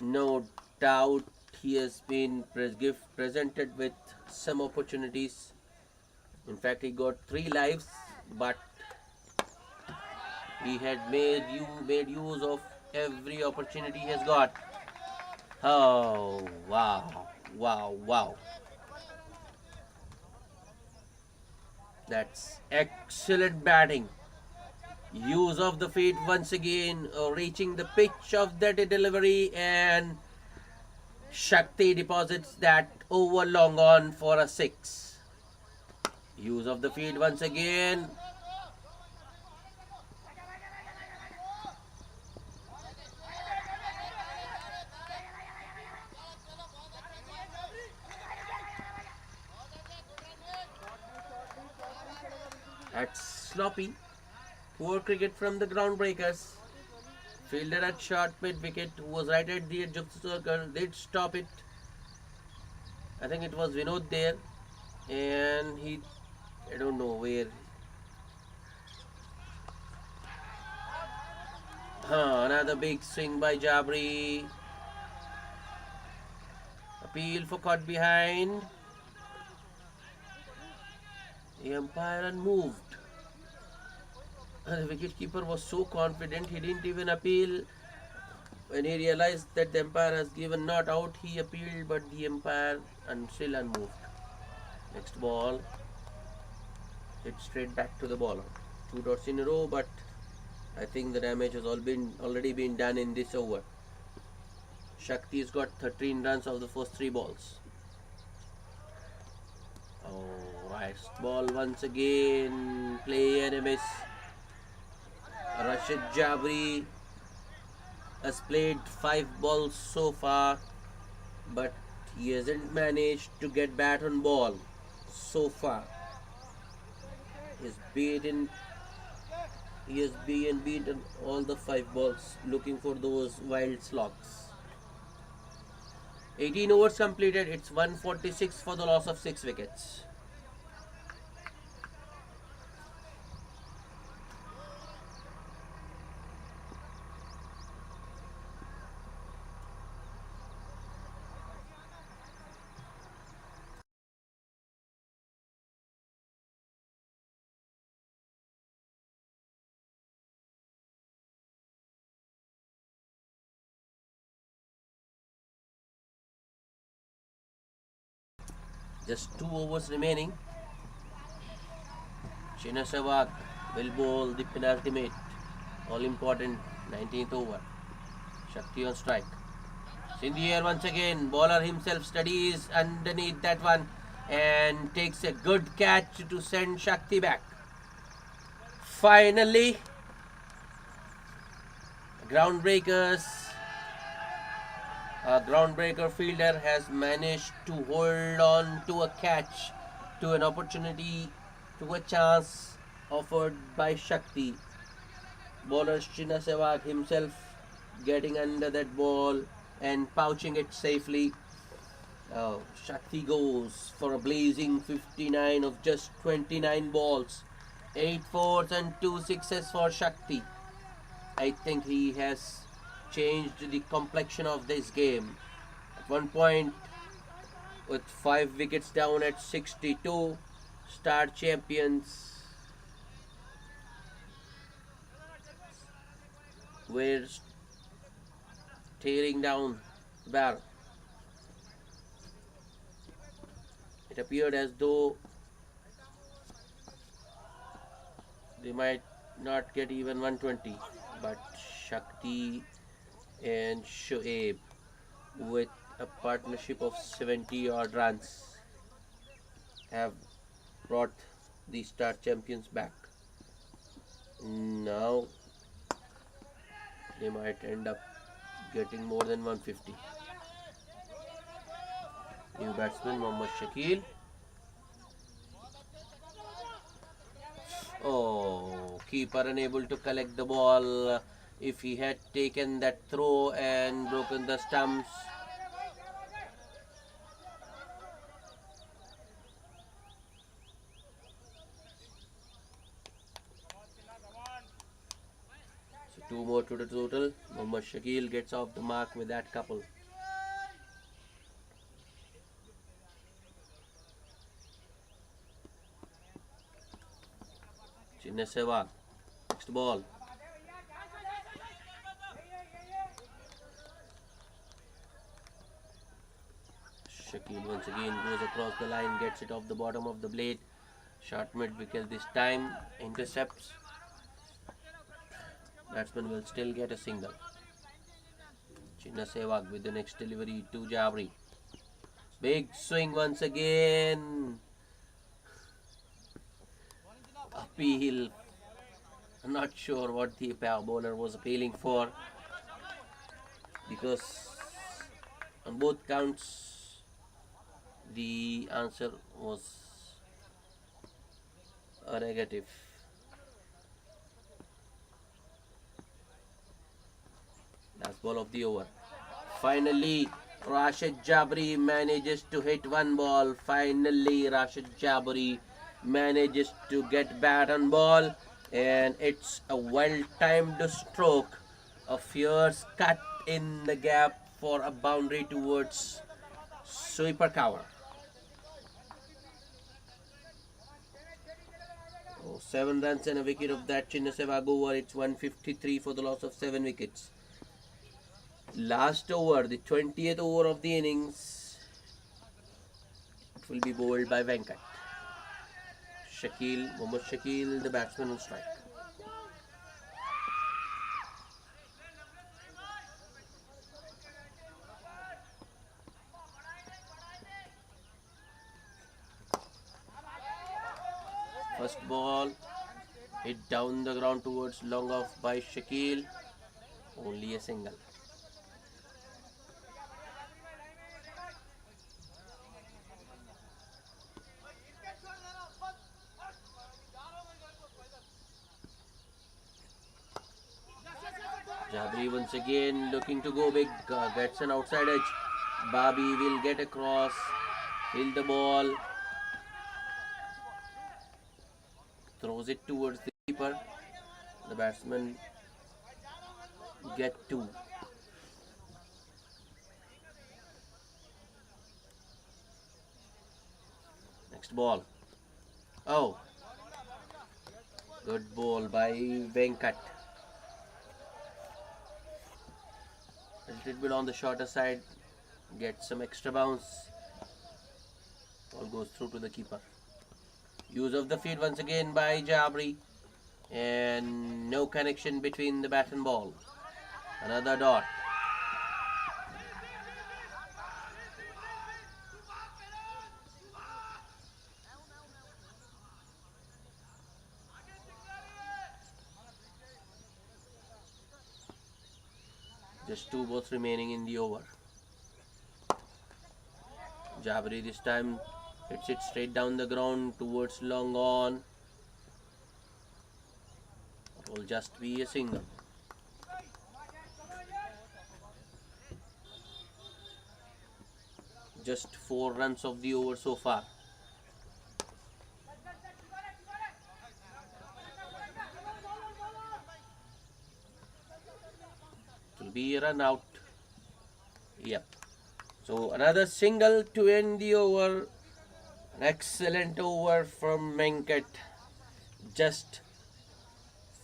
No doubt he has been presented with some opportunities. In fact, he got 3 lives, but he had made use of every opportunity he has got. Oh, wow, wow, wow. That's excellent batting. Use of the feet once again, reaching the pitch of that delivery, and Shakti deposits that over long on for a 6. Use of the feet once again. That's sloppy. Poor cricket from the groundbreakers. Fielder at short mid wicket, who was right at the edge of the circle, did stop it. I think it was Vinod there, and I don't know where. Another big swing by Jabri. Appeal for caught behind. The umpire unmoved. The wicketkeeper was so confident he didn't even appeal. When he realized that the umpire has given not out, he appealed, but the umpire still unmoved. Next ball, hit straight back to the bowler. 2 dots in a row, but I think the damage has already been done in this over. Shakti's got 13 runs of the first 3 balls. Oh, last ball once again. Play and a miss. Rashid Jabri has played 5 balls so far, but he hasn't managed to get bat on ball so far. He has beaten all the 5 balls, looking for those wild slogs. 18 overs completed. It's 146 for the loss of 6 wickets. Just 2 overs remaining. Chinna Sehwag will bowl the penultimate, all important 19th over. Shakti on strike. It's in the air once again. Bowler himself studies underneath that one and takes a good catch to send Shakti back. Finally, groundbreaker fielder has managed to hold on to a catch, to an opportunity, to a chance offered by Shakti. Bowler Chinna Sehwag himself getting under that ball and pouching it safely. Oh, Shakti goes for a blazing 59 of just 29 balls. 8 fours and 2 sixes for Shakti. I think he has changed the complexion of this game. At one point, with 5 wickets down at 62, star champions were tearing down the barrel. It appeared as though they might not get even 120, but Shakti and Shoaib, with a partnership of 70 odd runs, have brought the star champions back. Now they might end up getting more than 150. New batsman Mohammad Shakil. Oh, keeper unable to collect the ball. If he had taken that throw and broken the stumps, so 2 more to the total. Mohammad Shakil gets off the mark with that couple. Chinna Sehwag, next ball. Shakil once again goes across the line, gets it off the bottom of the blade. Short mid wicket this time, intercepts. Batsman will still get a single. Chinna Sehwag with the next delivery to Jabri. Big swing once again. Appeal. I'm not sure what the bowler was appealing for, because on both counts the answer was a negative. Last ball of the over. Finally, Rashid Jabri manages to hit one ball. Finally, Rashid Jabri manages to get bat on ball, and it's a well-timed stroke. A fierce cut in the gap for a boundary towards sweeper cover. 7 runs and a wicket of that Chinna Sehwag over. It's 153 for the loss of 7 wickets. Last over, the 20th over of the innings, it will be bowled by Venkat. Mohammad Shakil, the batsman on strike. First ball hit down the ground towards long off by Shakil. Only a single. Jabri once again looking to go big, gets an outside edge. Babi will get across, field the ball, throws it towards the keeper. The batsman get 2. Next ball. Oh, good ball by Venkat. A little bit on the shorter side, gets some extra bounce. Ball goes through to the keeper. Use of the feet once again by Jabri. And no connection between the bat and ball. Another dot. Just two balls remaining in the over. Jabari this time hits it straight down the ground towards long on. It will just be a single. Just 4 runs of the over so far. It will be a run out. Yep. So another single to end the over. An excellent over from Venkat. Just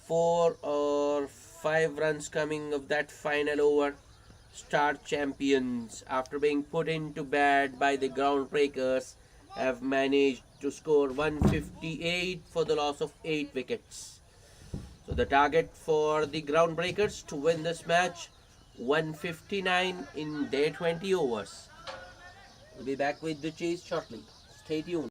4 or 5 runs coming of that final over. Star champions, after being put into bed by the groundbreakers, have managed to score 158 for the loss of 8 wickets. So the target for the groundbreakers to win this match, 159 in their 20 overs. We'll be back with the chase shortly. Stay tuned.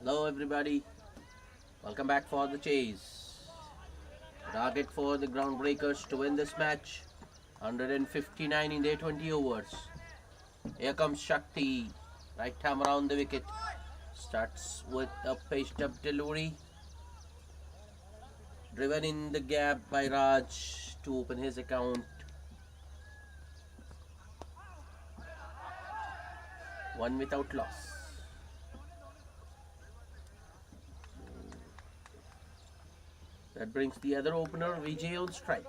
Hello everybody, welcome back for the chase. Target for the groundbreakers to win this match. 159 in their 20 overs. Here comes Shakti. Right time around the wicket. Starts with a pitched up delivery. Driven in the gap by Raj to open his account. One without loss. That brings the other opener Vijay on strike.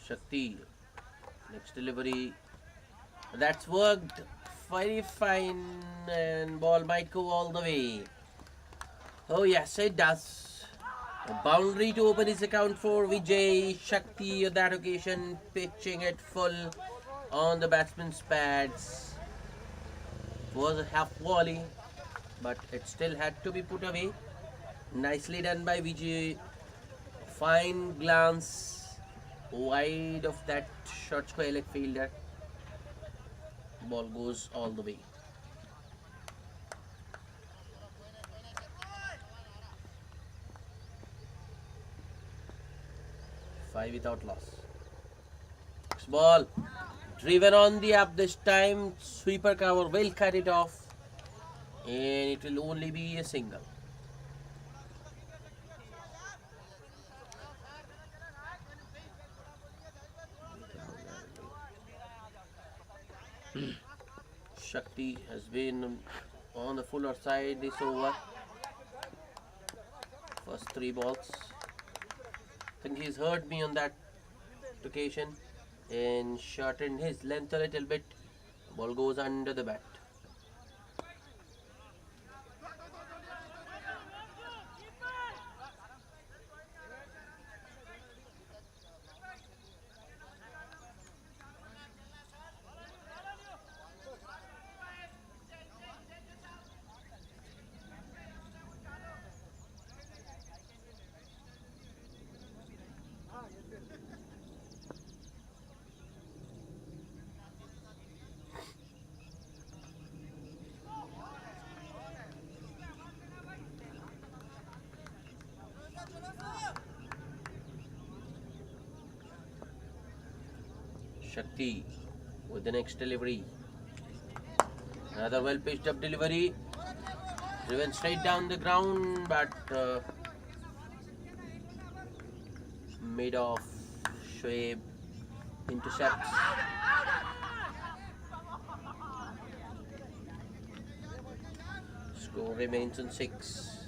Shakti, next delivery. That's worked very fine, and ball might go all the way. Oh yes, it does. A boundary to open his account for Vijay. Shakti on that occasion pitching it full on the batsman's pads. It was a half volley, but it still had to be put away. Nicely done by Vijay. Fine glance wide of that short square leg fielder. Ball goes all the way. Five without loss. Next ball driven on the up this time. Sweeper cover will cut it off, and it will only be a single. Shakti has been on the fuller side this over. First three balls. I think he's hurt me on that occasion and shortened his length a little bit. Ball goes under the bat. Shakti with the next delivery. Another well pitched up delivery. Driven straight down the ground, but mid off. Shoaib intercepts. Score remains on 6.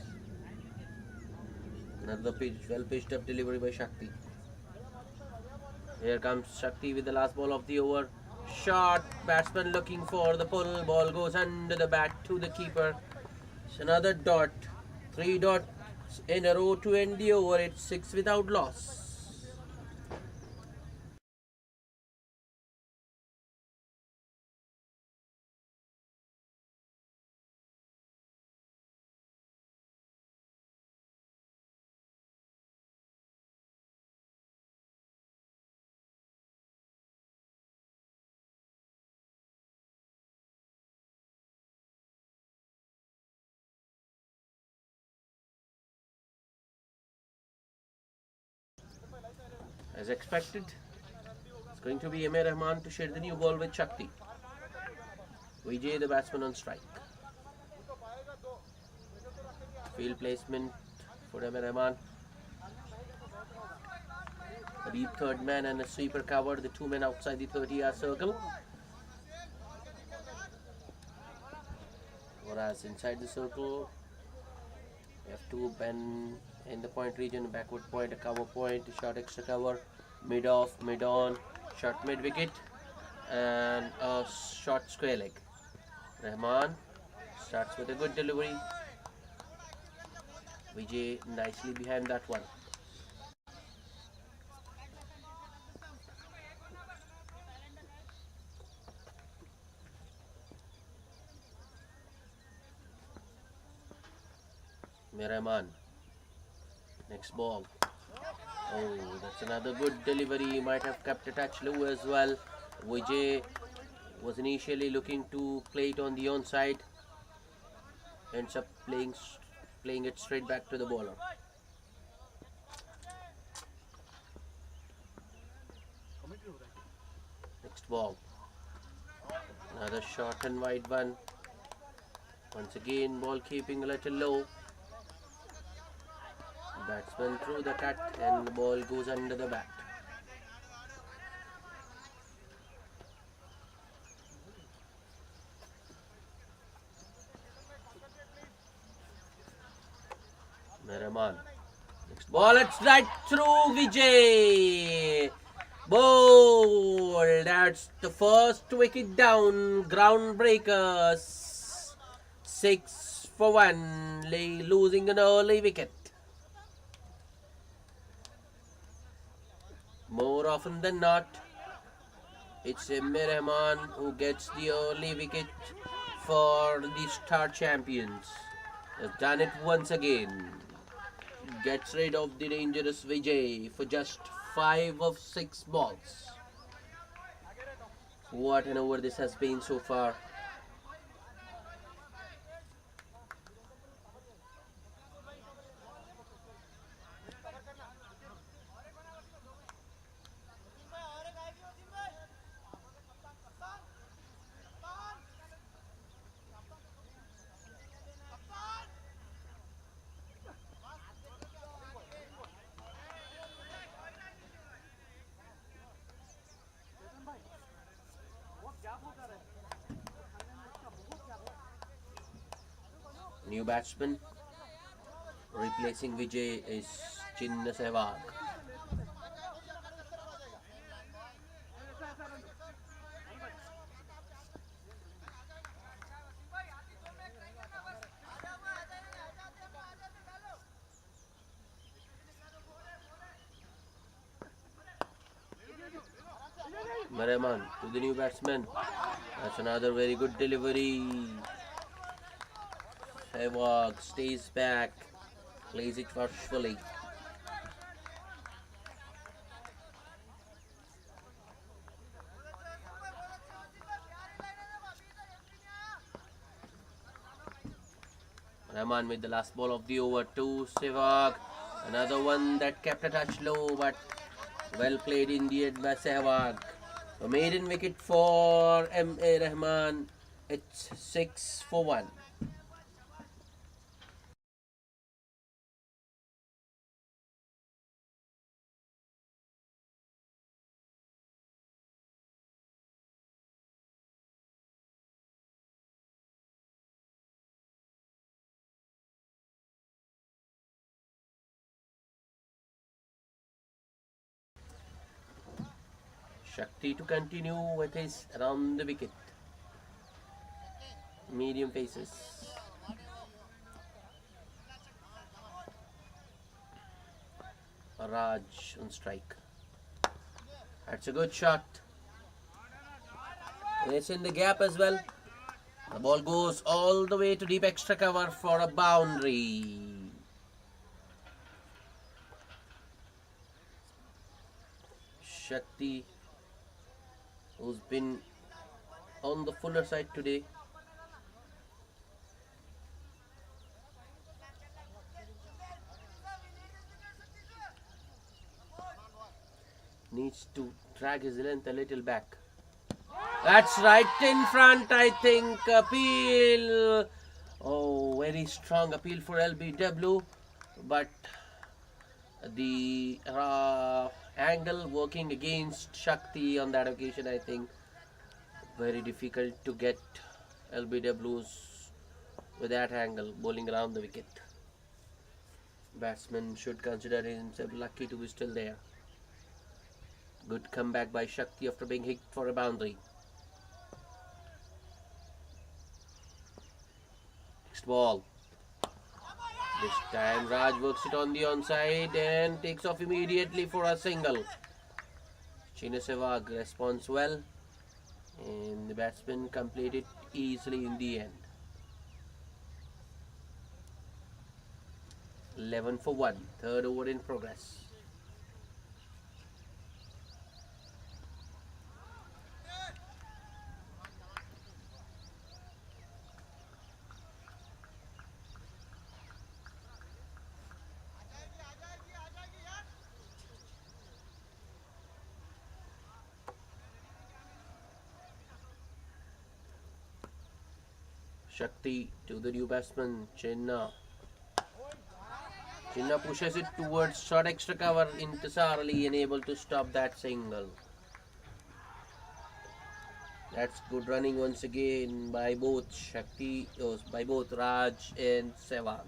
Another well pitched up delivery by Shakti. Here comes Shakti with the last ball of the over. Shot, batsman looking for the pull. Ball goes under the bat to the keeper. It's another dot. 3 dots in a row to end the over. It's 6 without loss. As expected, it's going to be Amir Rahman to share the new ball with Shakti. Vijay, the batsman, on strike. Field placement for Amir Rahman. A deep third man and a sweeper cover the 2 men outside the 30-yard circle. Whereas inside the circle, we have 2 men in the point region, a backward point, a cover point, a short extra cover, mid off, mid on, short mid wicket, and a short square leg. Rahman starts with a good delivery. Vijay nicely behind that one. Rahman Next ball. Oh, that's another good delivery. Might have kept a touch low as well. Vijay was initially looking to play it on the onside. Ends up playing it straight back to the bowler. Next ball. Another short and wide one. Once again, ball keeping a little low. Batsman threw the cut and the ball goes under the bat. Rahman. Next ball, it's right through Vijay. Ball. That's the first wicket down. Groundbreakers. 6 for 1. Losing an early wicket. More often than not, it's Rahman who gets the early wicket for the Star Champions. Has done it once again. Gets rid of the dangerous Vijay for just 5 of 6 balls. What an over this has been so far. New batsman replacing Vijay is Chinna Sehwag. Rahman to the new batsman. That's another very good delivery. Sehwag stays back, plays it forcefully. Rahman with the last ball of the over to Sehwag. Another one that kept a touch low, but well played indeed by Sehwag. A maiden wicket for M.A. Rahman. It's 6 for 1. Shakti to continue with his around the wicket. Medium paces. Raj on strike. That's a good shot. It's in the gap as well. The ball goes all the way to deep extra cover for a boundary. Shakti, who's been on the fuller side today, needs to drag his length a little back. That's right in front, I think. Appeal. Oh, very strong appeal for LBW, but the angle working against Shakti on that occasion, I think. Very difficult to get LBWs with that angle, bowling around the wicket. Batsman should consider himself lucky to be still there. Good comeback by Shakti after being hit for a boundary. Next ball. This time Raj works it on the onside and takes off immediately for a single. Chinna Sehwag responds well and the batsman completed easily in the end. 11 for 1. Third over in progress. Shakti to the new batsman, Chinna. Chinna pushes it towards short extra cover. Intisar Ali unable to stop that single. That's good running once again by both Shakti, by both Raj and Sehwag.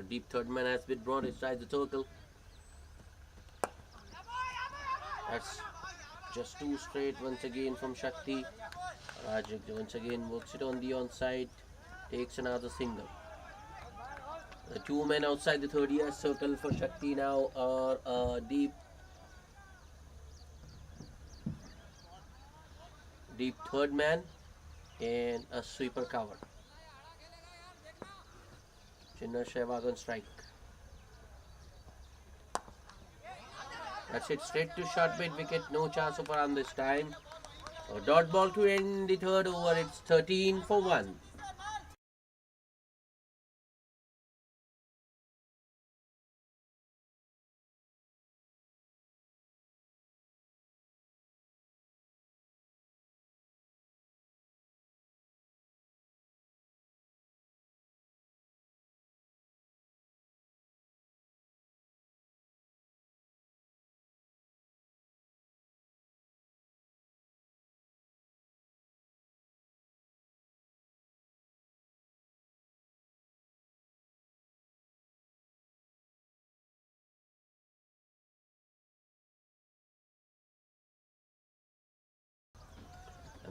Deep third man has been brought inside the circle. That's just two straight once again from Shakti. Raj once again works it on the onside, takes another single. The two men outside the third year circle for Shakti now are a deep third man and a sweeper cover. Chinna Sehwag on strike. That's it straight to short mid wicket. No chance of a run this time. So dot ball to end the third over. It's 13 for 1.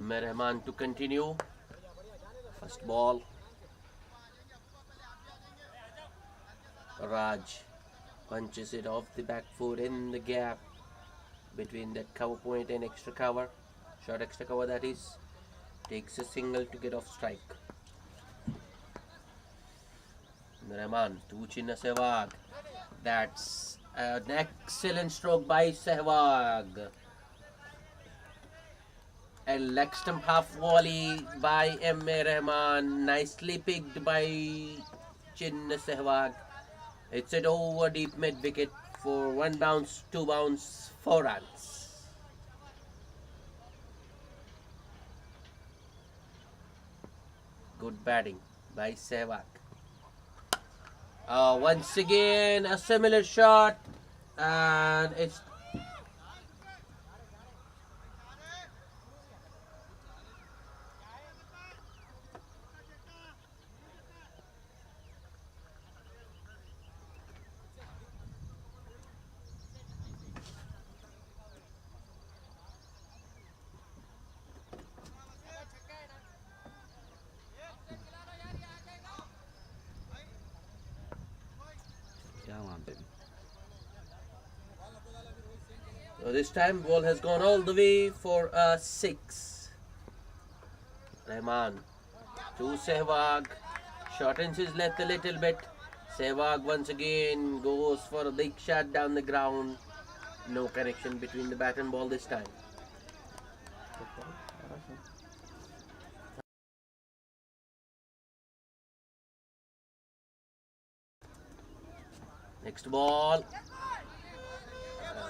Rahman to continue. First ball. Raj punches it off the back foot in the gap between that cover point and extra cover. Short extra cover that is. Takes a single to get off strike. Rahman to Chinna Sehwag. That's an excellent stroke by Sehwag. And leg stump half volley by Rahman. Nicely picked by Chinna Sehwag. It's it over deep mid wicket for 1 bounce, 2 bounce, 4 runs. Good batting by Sehwag. Once again a similar shot, and it's so this time ball has gone all the way for a 6. Rahman to Sehwag, shortens his length a little bit. Sehwag once again goes for a big shot down the ground. No connection between the bat and ball this time. Next ball.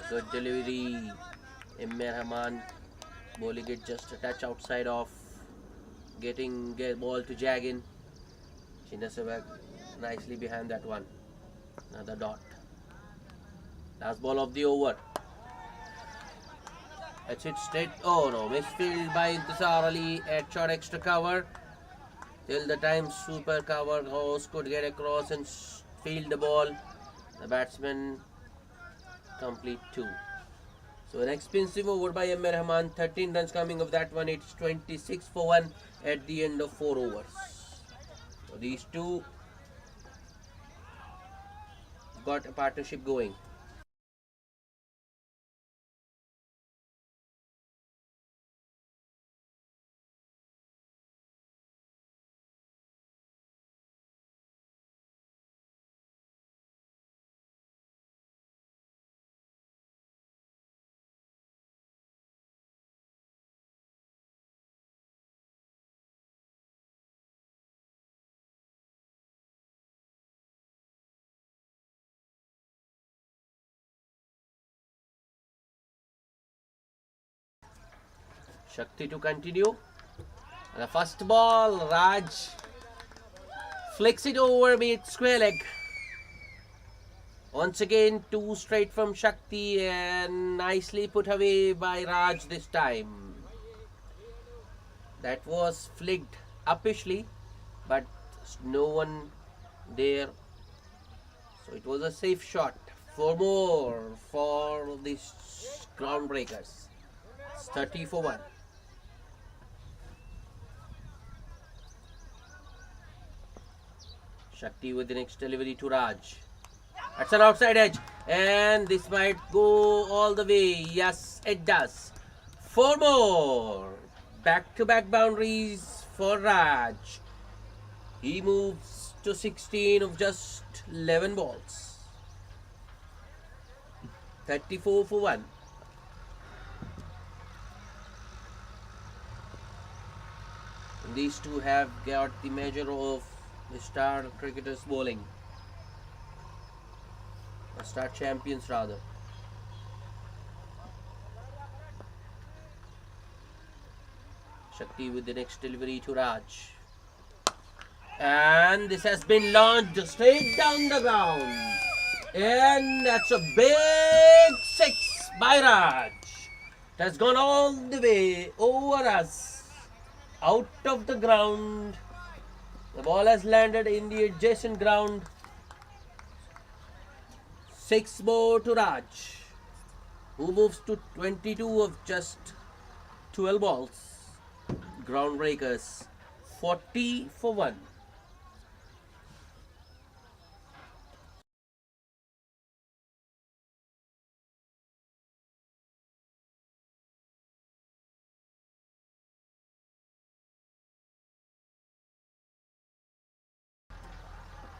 Good delivery. Rahman bowling it just a touch outside of getting ball to Jaggin. Chinna Sehwag nicely behind that one. Another dot. Last ball of the over. That's it straight. Oh no, misfield by Intisar Ali at short extra cover. Till the time super cover host could get across and field the ball. The batsman complete 2. So an expensive over by Rahman. 13 runs coming of that one. It's 26 for 1 at the end of 4 overs. So these two got a partnership going. Shakti to continue. The first ball, Raj flicks it over with square leg. Once again, two straight from Shakti and nicely put away by Raj this time. That was flicked uppishly, but no one there. So it was a safe shot. Four more for these groundbreakers. It's 30 for 1. Shakti with the next delivery to Raj. That's an outside edge. And this might go all the way. Yes, it does. Four more. Back-to-back boundaries for Raj. He moves to 16 of just 11 balls. 34 for 1. These two have got the measure of the star cricketers bowling. Or star champions rather. Shakti with the next delivery to Raj. And this has been launched straight down the ground. And that's a big 6 by Raj. It has gone all the way over us. Out of the ground. The ball has landed in the adjacent ground. 6 more to Raj, who moves to 22 of just 12 balls. Groundbreakers, 40 for 1.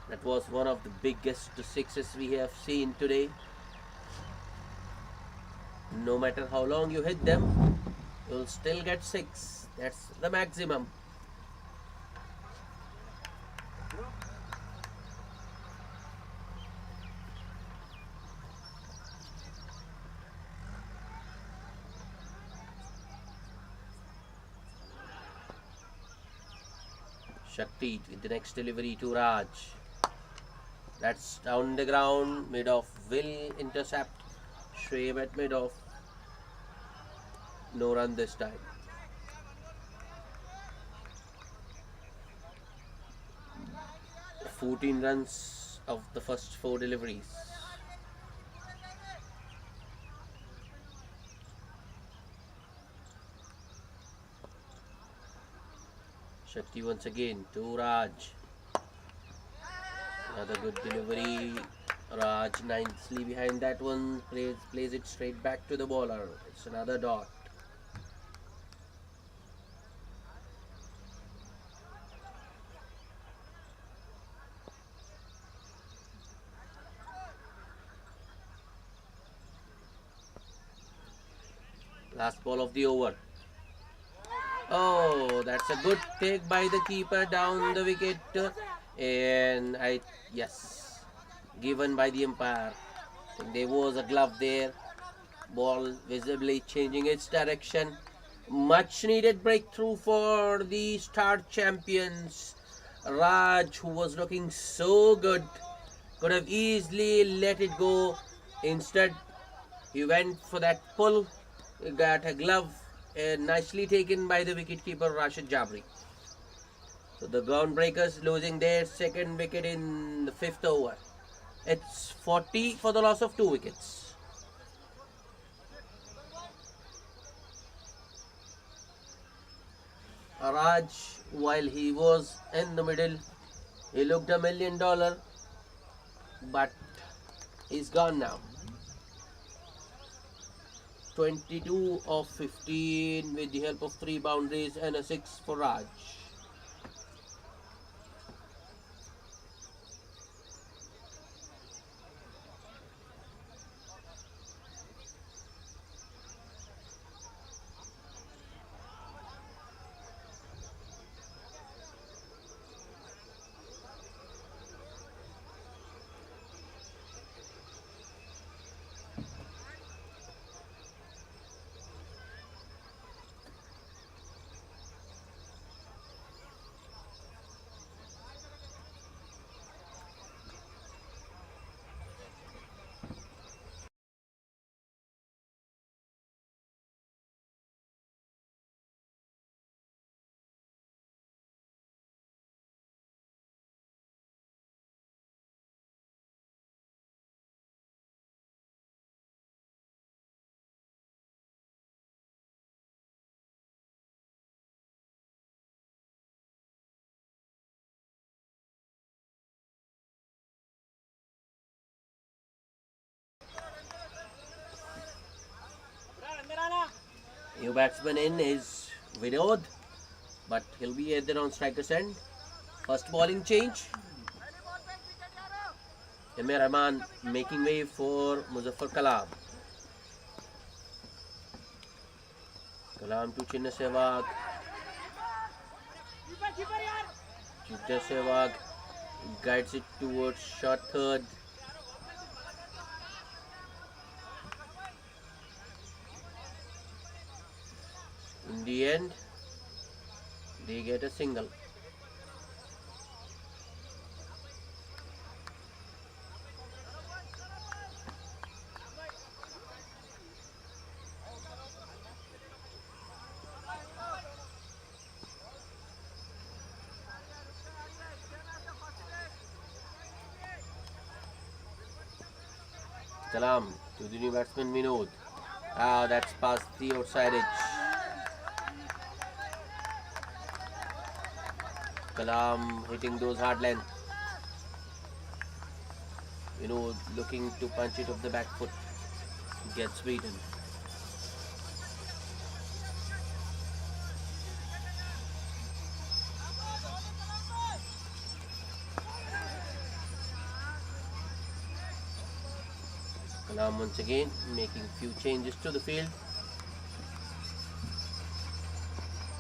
That was one of the biggest sixes we have seen today. No matter how long you hit them, you'll still get 6. That's the maximum. Shakti with the next delivery to Raj. That's down the ground. Mid-off will intercept. Shoaib at mid-off. No run this time. "14 runs of the first 4 deliveries." Shakti once again to Raj. Another good delivery. Raj nicely behind that one. Plays it straight back to the bowler. It's another dot. Last ball of the over. Oh, that's a good take by the keeper down the wicket. And yes, given by the umpire. I think there was a glove there. Ball visibly changing its direction. Much needed breakthrough for the star champions. Raj, who was looking so good, could have easily let it go. Instead, he went for that pull. Got a glove nicely taken by the wicketkeeper Rashid Jabri. So the groundbreakers losing their second wicket in the 5th over. It's 40 for the loss of 2 wickets. Raj, while he was in the middle, he looked $1 million, but is gone now. 22 of 15 with the help of 3 boundaries and a 6 for Raj. New batsman in is Vinod, but he'll be either on striker's end. First bowling change. Emir Rahman making way for Muzaffar Kalam. Kalam to Chinna Sehwag. Chinna Sehwag guides it towards short third. In the end, they get a single. Kalam to the new batsman Vinod. That's past the outside edge. Kalam hitting those hard length. Vinod looking to punch it off the back foot. Gets beaten. Kalam once again making few changes to the field.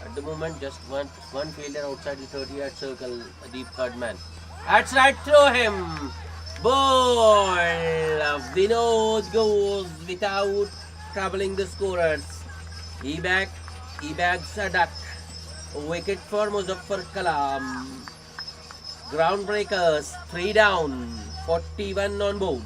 At the moment, just one fielder outside the 30-yard circle, a deep third man. That's right through him. Ball. Vinod goes without troubling the scorers. He bags a duck. Wicket for Muzaffar Kalam. Groundbreakers, 3 down, 41 on board.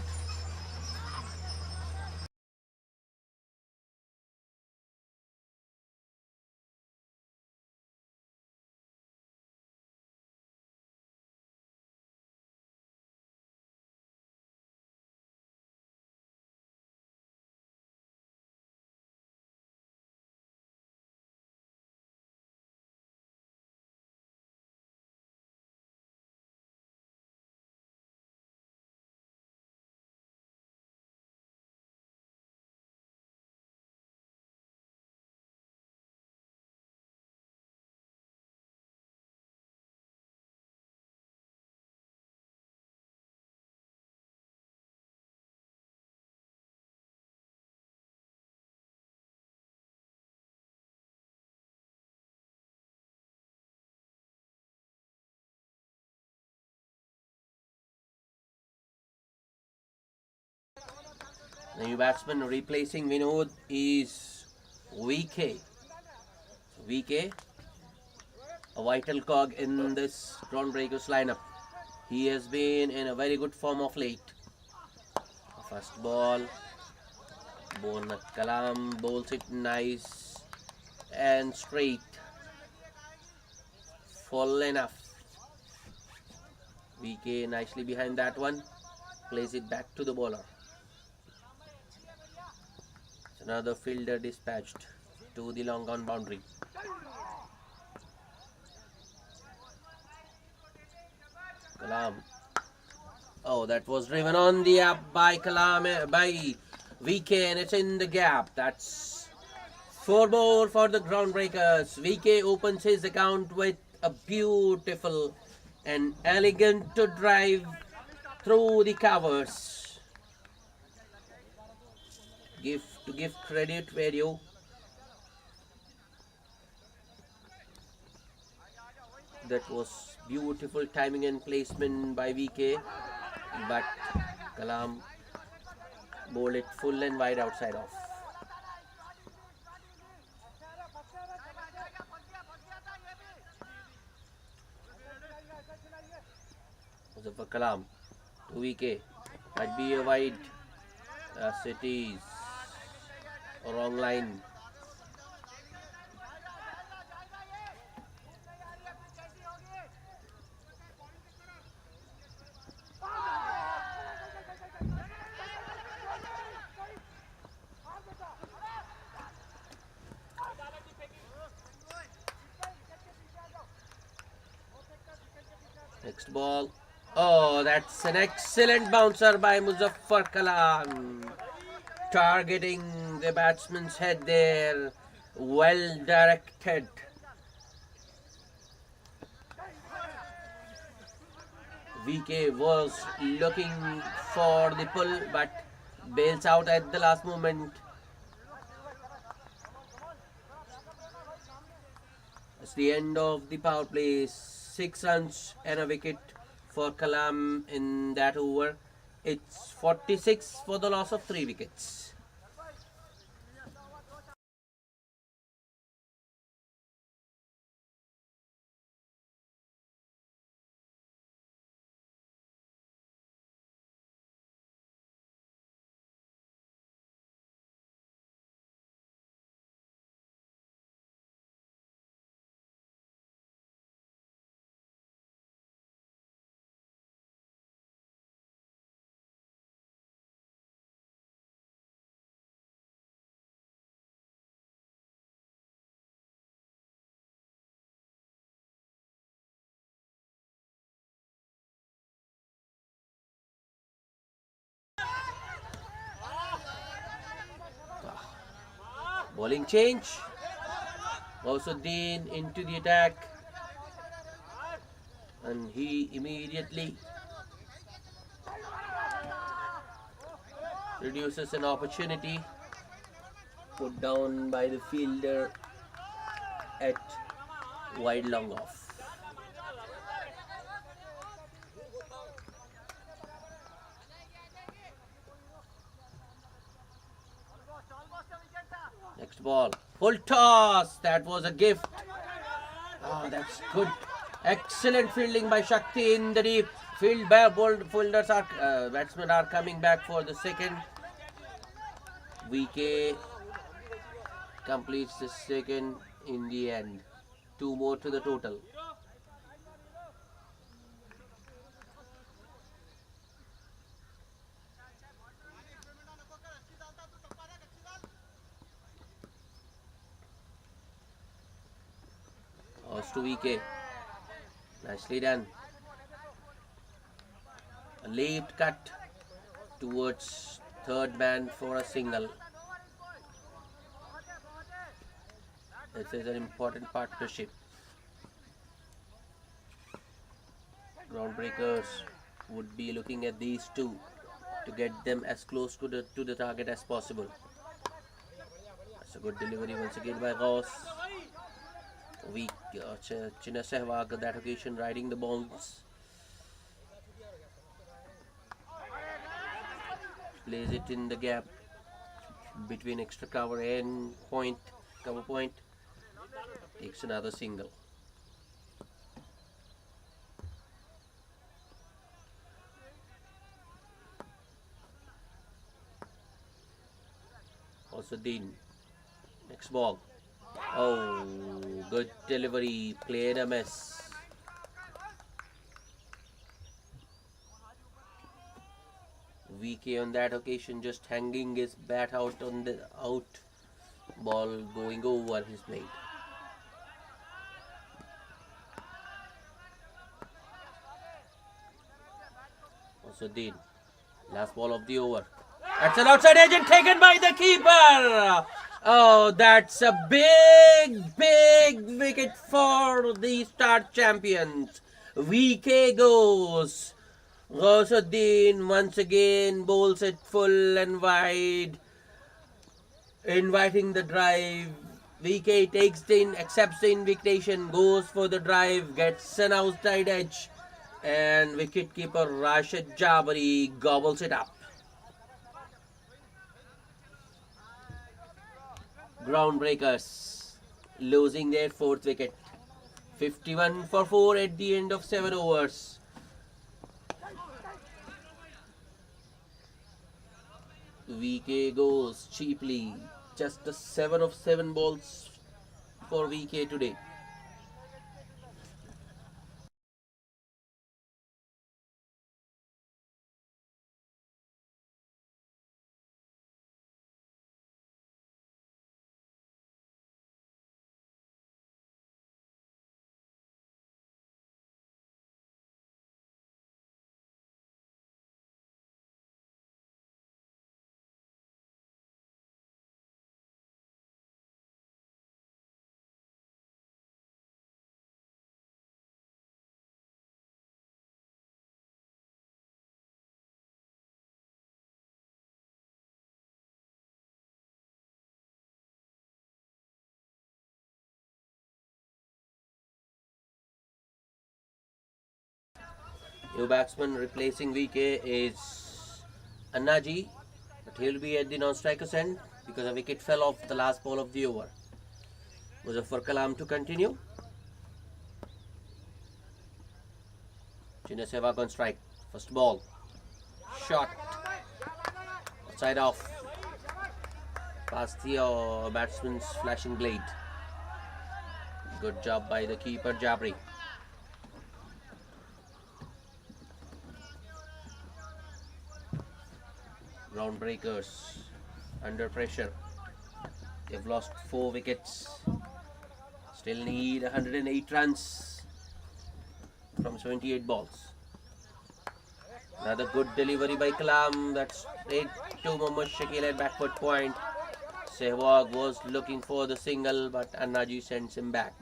The new batsman replacing Vinod is VK. VK, a vital cog in this Groundbreakers lineup. He has been in a very good form of late. First ball, Kalam bowls it nice and straight. Full enough. VK nicely behind that one. Plays it back to the bowler. Another fielder dispatched to the long on boundary. Kalam Oh, that was driven on the up by by VK, and it's in the gap. That's 4 more for the groundbreakers. VK opens his account with a beautiful and elegant drive through the covers. Give credit where you. That was beautiful timing and placement by VK, but Kalam bowled it full and wide outside off. For Kalam to VK, might be a wide. Yes, it is. Wrong line. Next ball. Oh, that's an excellent bouncer by Muzaffar Kalam. Targeting the batsman's head there. Well directed. VK was looking for the pull but bails out at the last moment. It's the end of the power play. 6 runs and a wicket for Kalam in that over. It's 46 for the loss of 3 wickets. Bowling change. Gausuddin into the attack. And he immediately reduces an opportunity put down by the fielder at wide long off. Next ball. Full toss. That was a gift. Oh, that's good. Excellent fielding by Shakti in the deep. Batsmen are coming back for the second. VK completes the second in the end. 2 more to the total. Toss to VK. Nicely done. A late cut towards third man for a single. This is an important partnership. Groundbreakers would be looking at these two to get them as close to the target as possible. That's a good delivery once again by Gauss. Chinna Sehwag on that occasion riding the bounce. Plays it in the gap between extra cover and cover point. Takes another single. Also Dean. Next ball. Oh, good delivery. Played a miss. VK on that occasion just hanging his bat out on the out. Ball going over his blade. Gausuddin. Last ball of the over. That's an outside edge and taken by the keeper. Oh, that's a big wicket for the start champions. VK goes. Gausuddin once again bowls it full and wide, inviting the drive. VK takes accepts the invitation, goes for the drive, gets an outside edge, and wicketkeeper Rashid Jabari gobbles it up. Groundbreakers losing their fourth wicket. 51 for 4 at the end of 7 overs. VK goes cheaply. Just a 7 of 7 balls for VK today. New batsman replacing VK is Annaji, but he'll be at the non-striker's end because a wicket fell off the last ball of the over. Muzaffar Kalam to continue. Chinna Sehwag on strike. First ball. Shot. Side off. Past the batsman's flashing blade. Good job by the keeper Jabri. Groundbreakers under pressure. They've lost 4 wickets. Still need 108 runs from 78 balls. Another good delivery by Kalam. That's straight to Mohammad Shakil at backward point. Sehwag was looking for the single, but Annaji sends him back.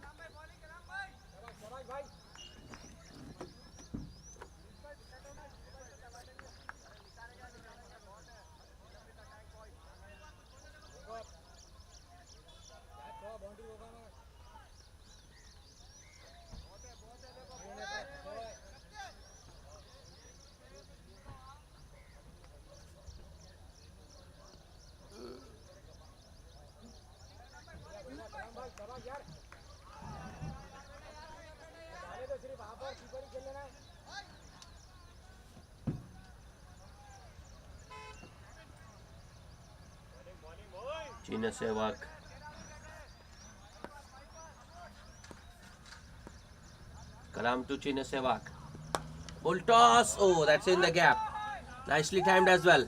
Chinna Sehwag. Kalam to Chinna Sehwag. Bull toss. Oh, that's in the gap. Nicely timed as well.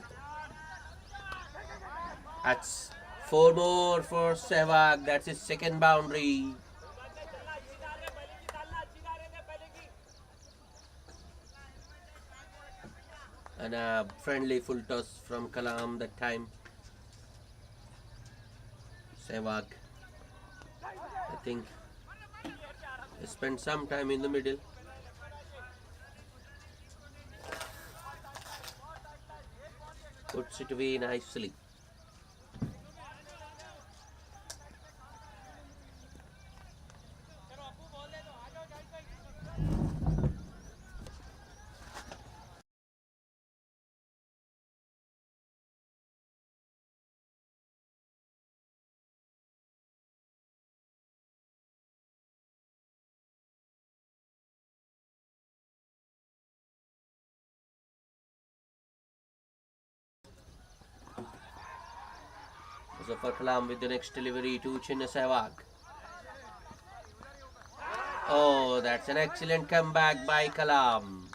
That's 4 more for Sehwag. That's his second boundary. And a friendly full toss from Kalam that time. Sehwag, I think, he spent some time in the middle. Puts it away nicely. Muzaffar Kalam with the next delivery to Chinna Sehwag. Oh, that's an excellent comeback by Kalam.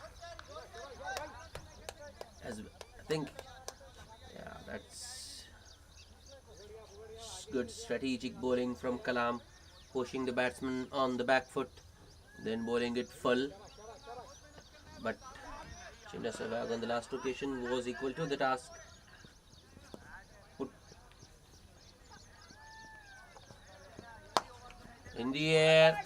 I think, yeah, that's good strategic bowling from Kalam, pushing the batsman on the back foot, then bowling it full. But Chinna Sehwag on the last occasion was equal to the task. Put in the air.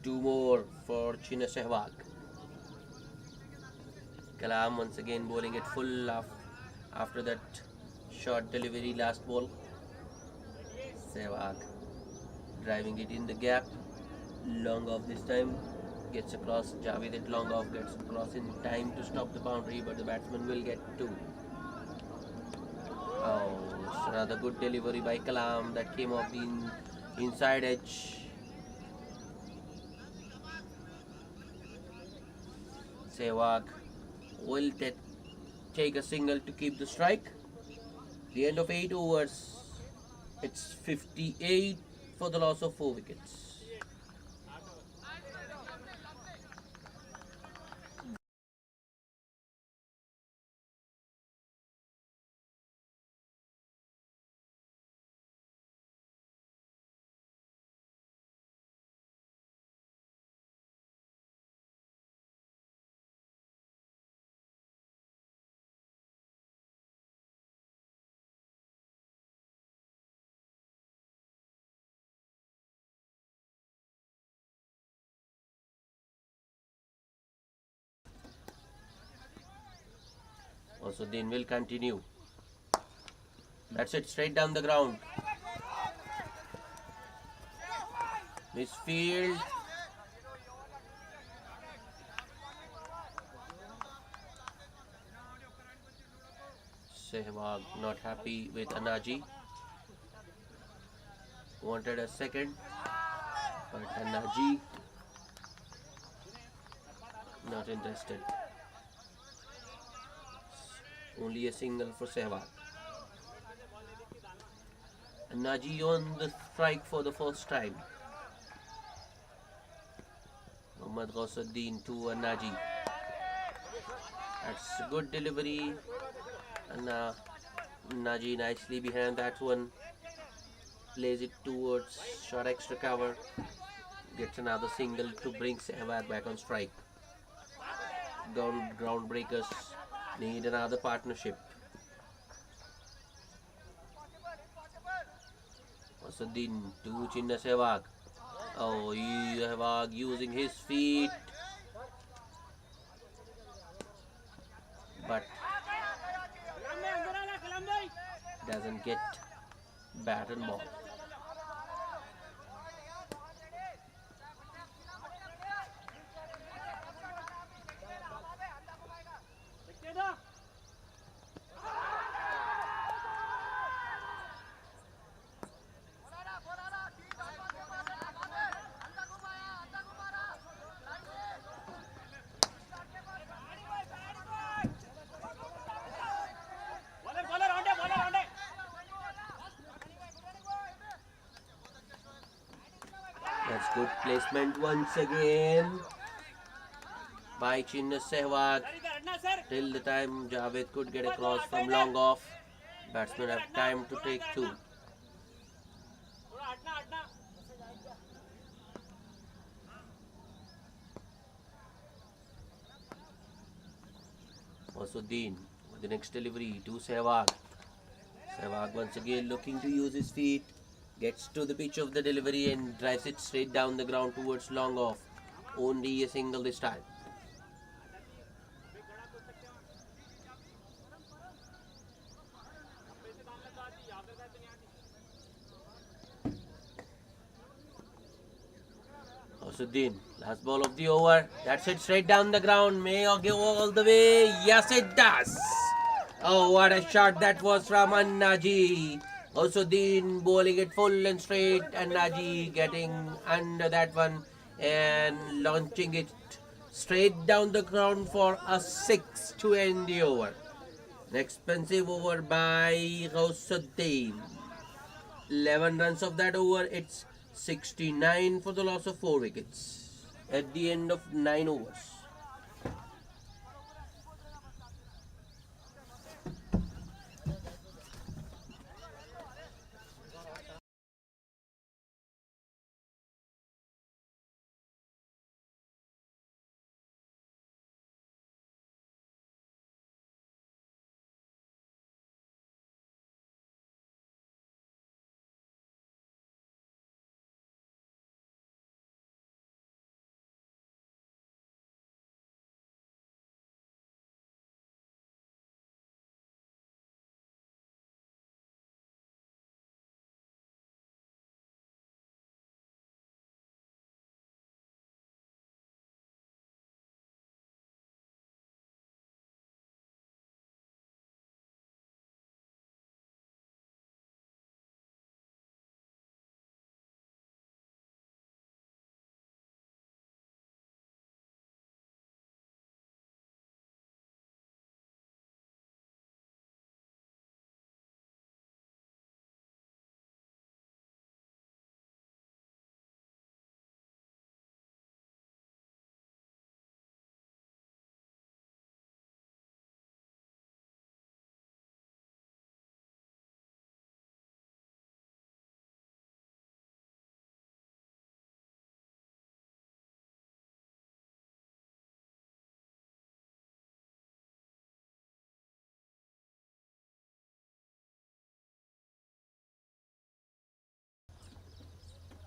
Two more for Chinna Sehwag. Kalam once again bowling it full after that short delivery last ball. Sehwag driving it in the gap. Long off this time. Gets across. Javed at long off gets across in time to stop the boundary, but the batsman will get two. Oh, it's another good delivery by Kalam that came off the inside edge. Sehwag will take a single to keep the strike. The end of 8 overs. It's 58 for the loss of 4 wickets. Also, Din will continue. That's it, straight down the ground. Misfield. Sehwag not happy with Anaji. Wanted a second, but Anaji not interested. Only a single for Sehwag. Anaji on the strike for the first time. Mohammad Ghausuddin to Anaji. That's a good delivery. And Anaji nicely behind that one. Plays it towards short extra cover. Gets another single to bring Sehwag back on strike. Ground breakers need another partnership. Ghausuddin to Chinna Sehwag. Oh, Sehwag using his feet. But doesn't get bat and ball. That's good placement once again by Chinna Sehwag. Till the time Javed could get across from long off. Batsmen have time to take two. Ghausuddin with the next delivery to Sehwag. Sehwag once again looking to use his feet. Gets to the pitch of the delivery and drives it straight down the ground towards long off. Only a single this time. Ghausuddin, last ball of the over. That's it, straight down the ground. May or go all the way. Yes, it does. Oh, what a shot that was from Anaji. Ghausuddin bowling it full and straight. Anaji getting under that one and launching it straight down the ground for a 6 to end the over. An expensive over by Ghausuddin. 11 runs of that over. It's 69 for the loss of 4 wickets. at the end of 9 overs.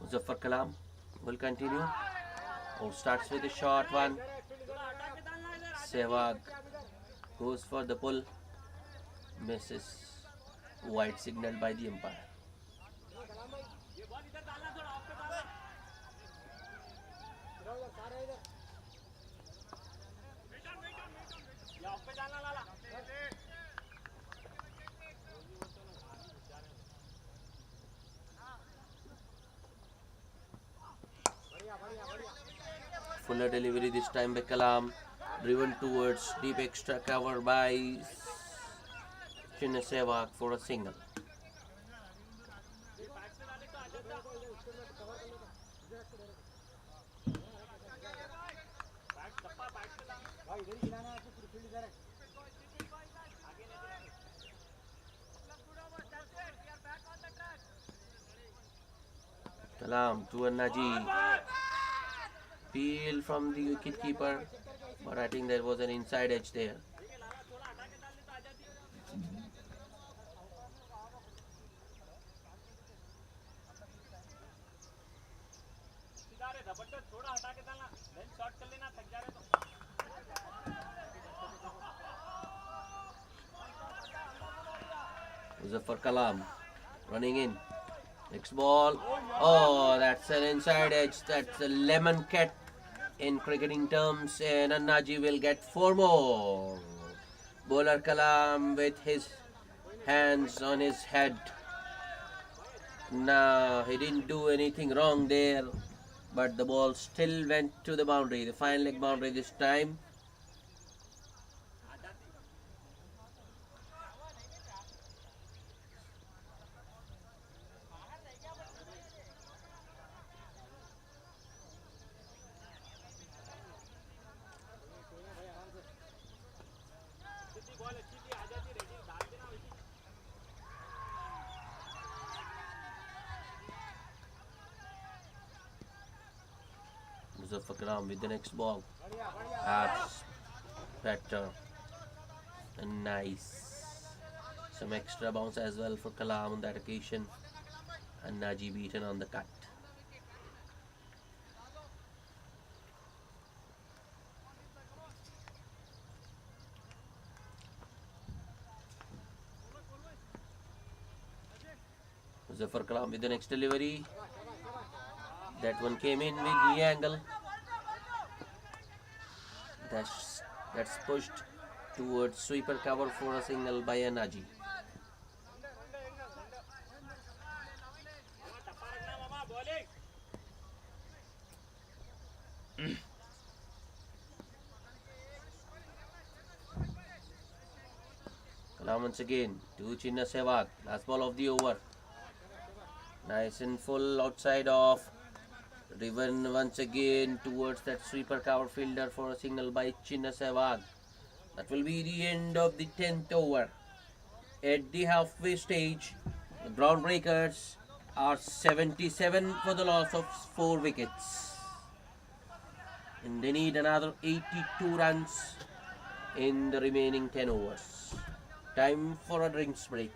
Muzaffar Kalam will continue. Who starts with a short one. Sehwag goes for the pull. Misses. White signaled by the umpire. Fuller delivery this time by Kalam. Driven towards deep extra cover by Chinna Sehwag for a single. Kalam to Naji. Peel from the wicketkeeper, but I think there was an inside edge there. Muzaffar Kalam running in. Next ball. Oh, that's an inside edge. That's a lemon cat in cricketing terms, and Annaji will get 4 more. Bowler Kalam with his hands on his head. Nah, he didn't do anything wrong there, but the ball still went to the boundary, the fine leg boundary this time. Muzaffar Kalam with the next ball. That's better and nice. Some extra bounce as well for Kalam on that occasion. And Naji beaten on the cut. Muzaffar Kalam with the next delivery. That one came in with the angle. That's pushed towards sweeper cover for a single by Naji. Kalam once again to Chinna Sehwag. Last ball of the over. Nice and full outside of Driven once again towards that sweeper cover fielder for a single by Chinna Sehwag. That will be the end of the 10th over. At the halfway stage, the Groundbreakers are 77 for the loss of 4 wickets. And they need another 82 runs in the remaining 10 overs. Time for a drinks break.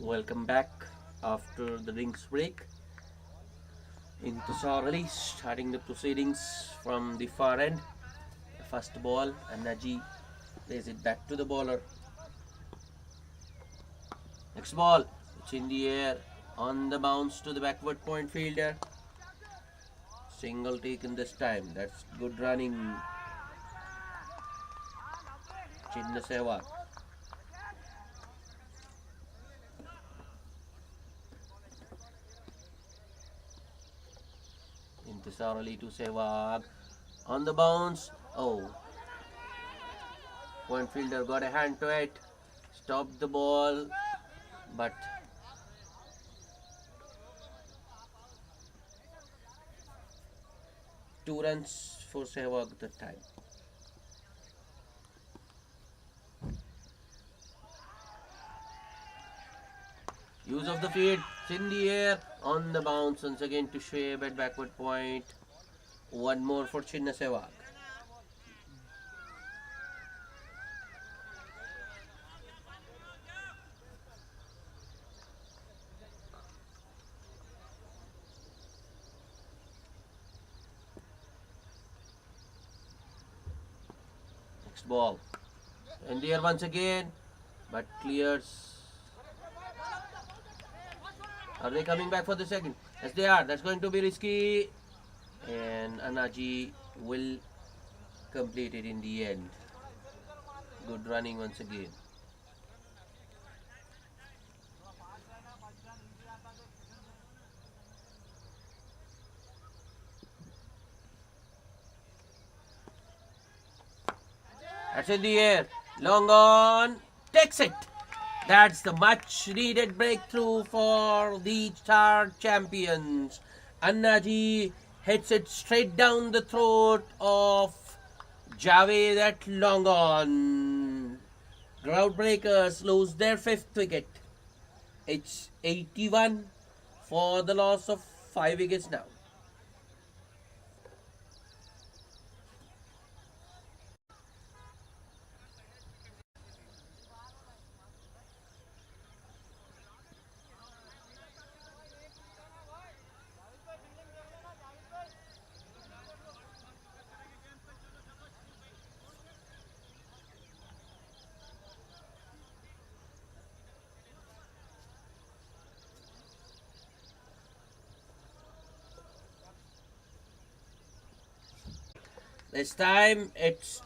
Welcome back after the drinks break. Intisar Ali starting the proceedings from the far end. First ball, and Naji plays it back to the bowler. Next ball, it's in the air on the bounce to the backward point fielder. Single taken this time. That's good running. Chinna Sehwag. Intisar Ali to Sehwag. On the bounce. Oh. Point fielder got a hand to it. Stopped the ball. But two runs for Sehwag that time. Use of the feet. It's in the air. On the bounce once again to Shoaib at backward point. One more for Chinna Sehwag. Next ball. In the air once again. But clears. Are they coming back for the second? Yes, they are. That's going to be risky. And Anaji will complete it in the end. Good running once again. That's in the air. Long on. Takes it. That's the much needed breakthrough for the star champions. Annaji hits it straight down the throat of Javed at long on. Groundbreakers lose their fifth wicket. It's 81 for the loss of 5 wickets now. This time it's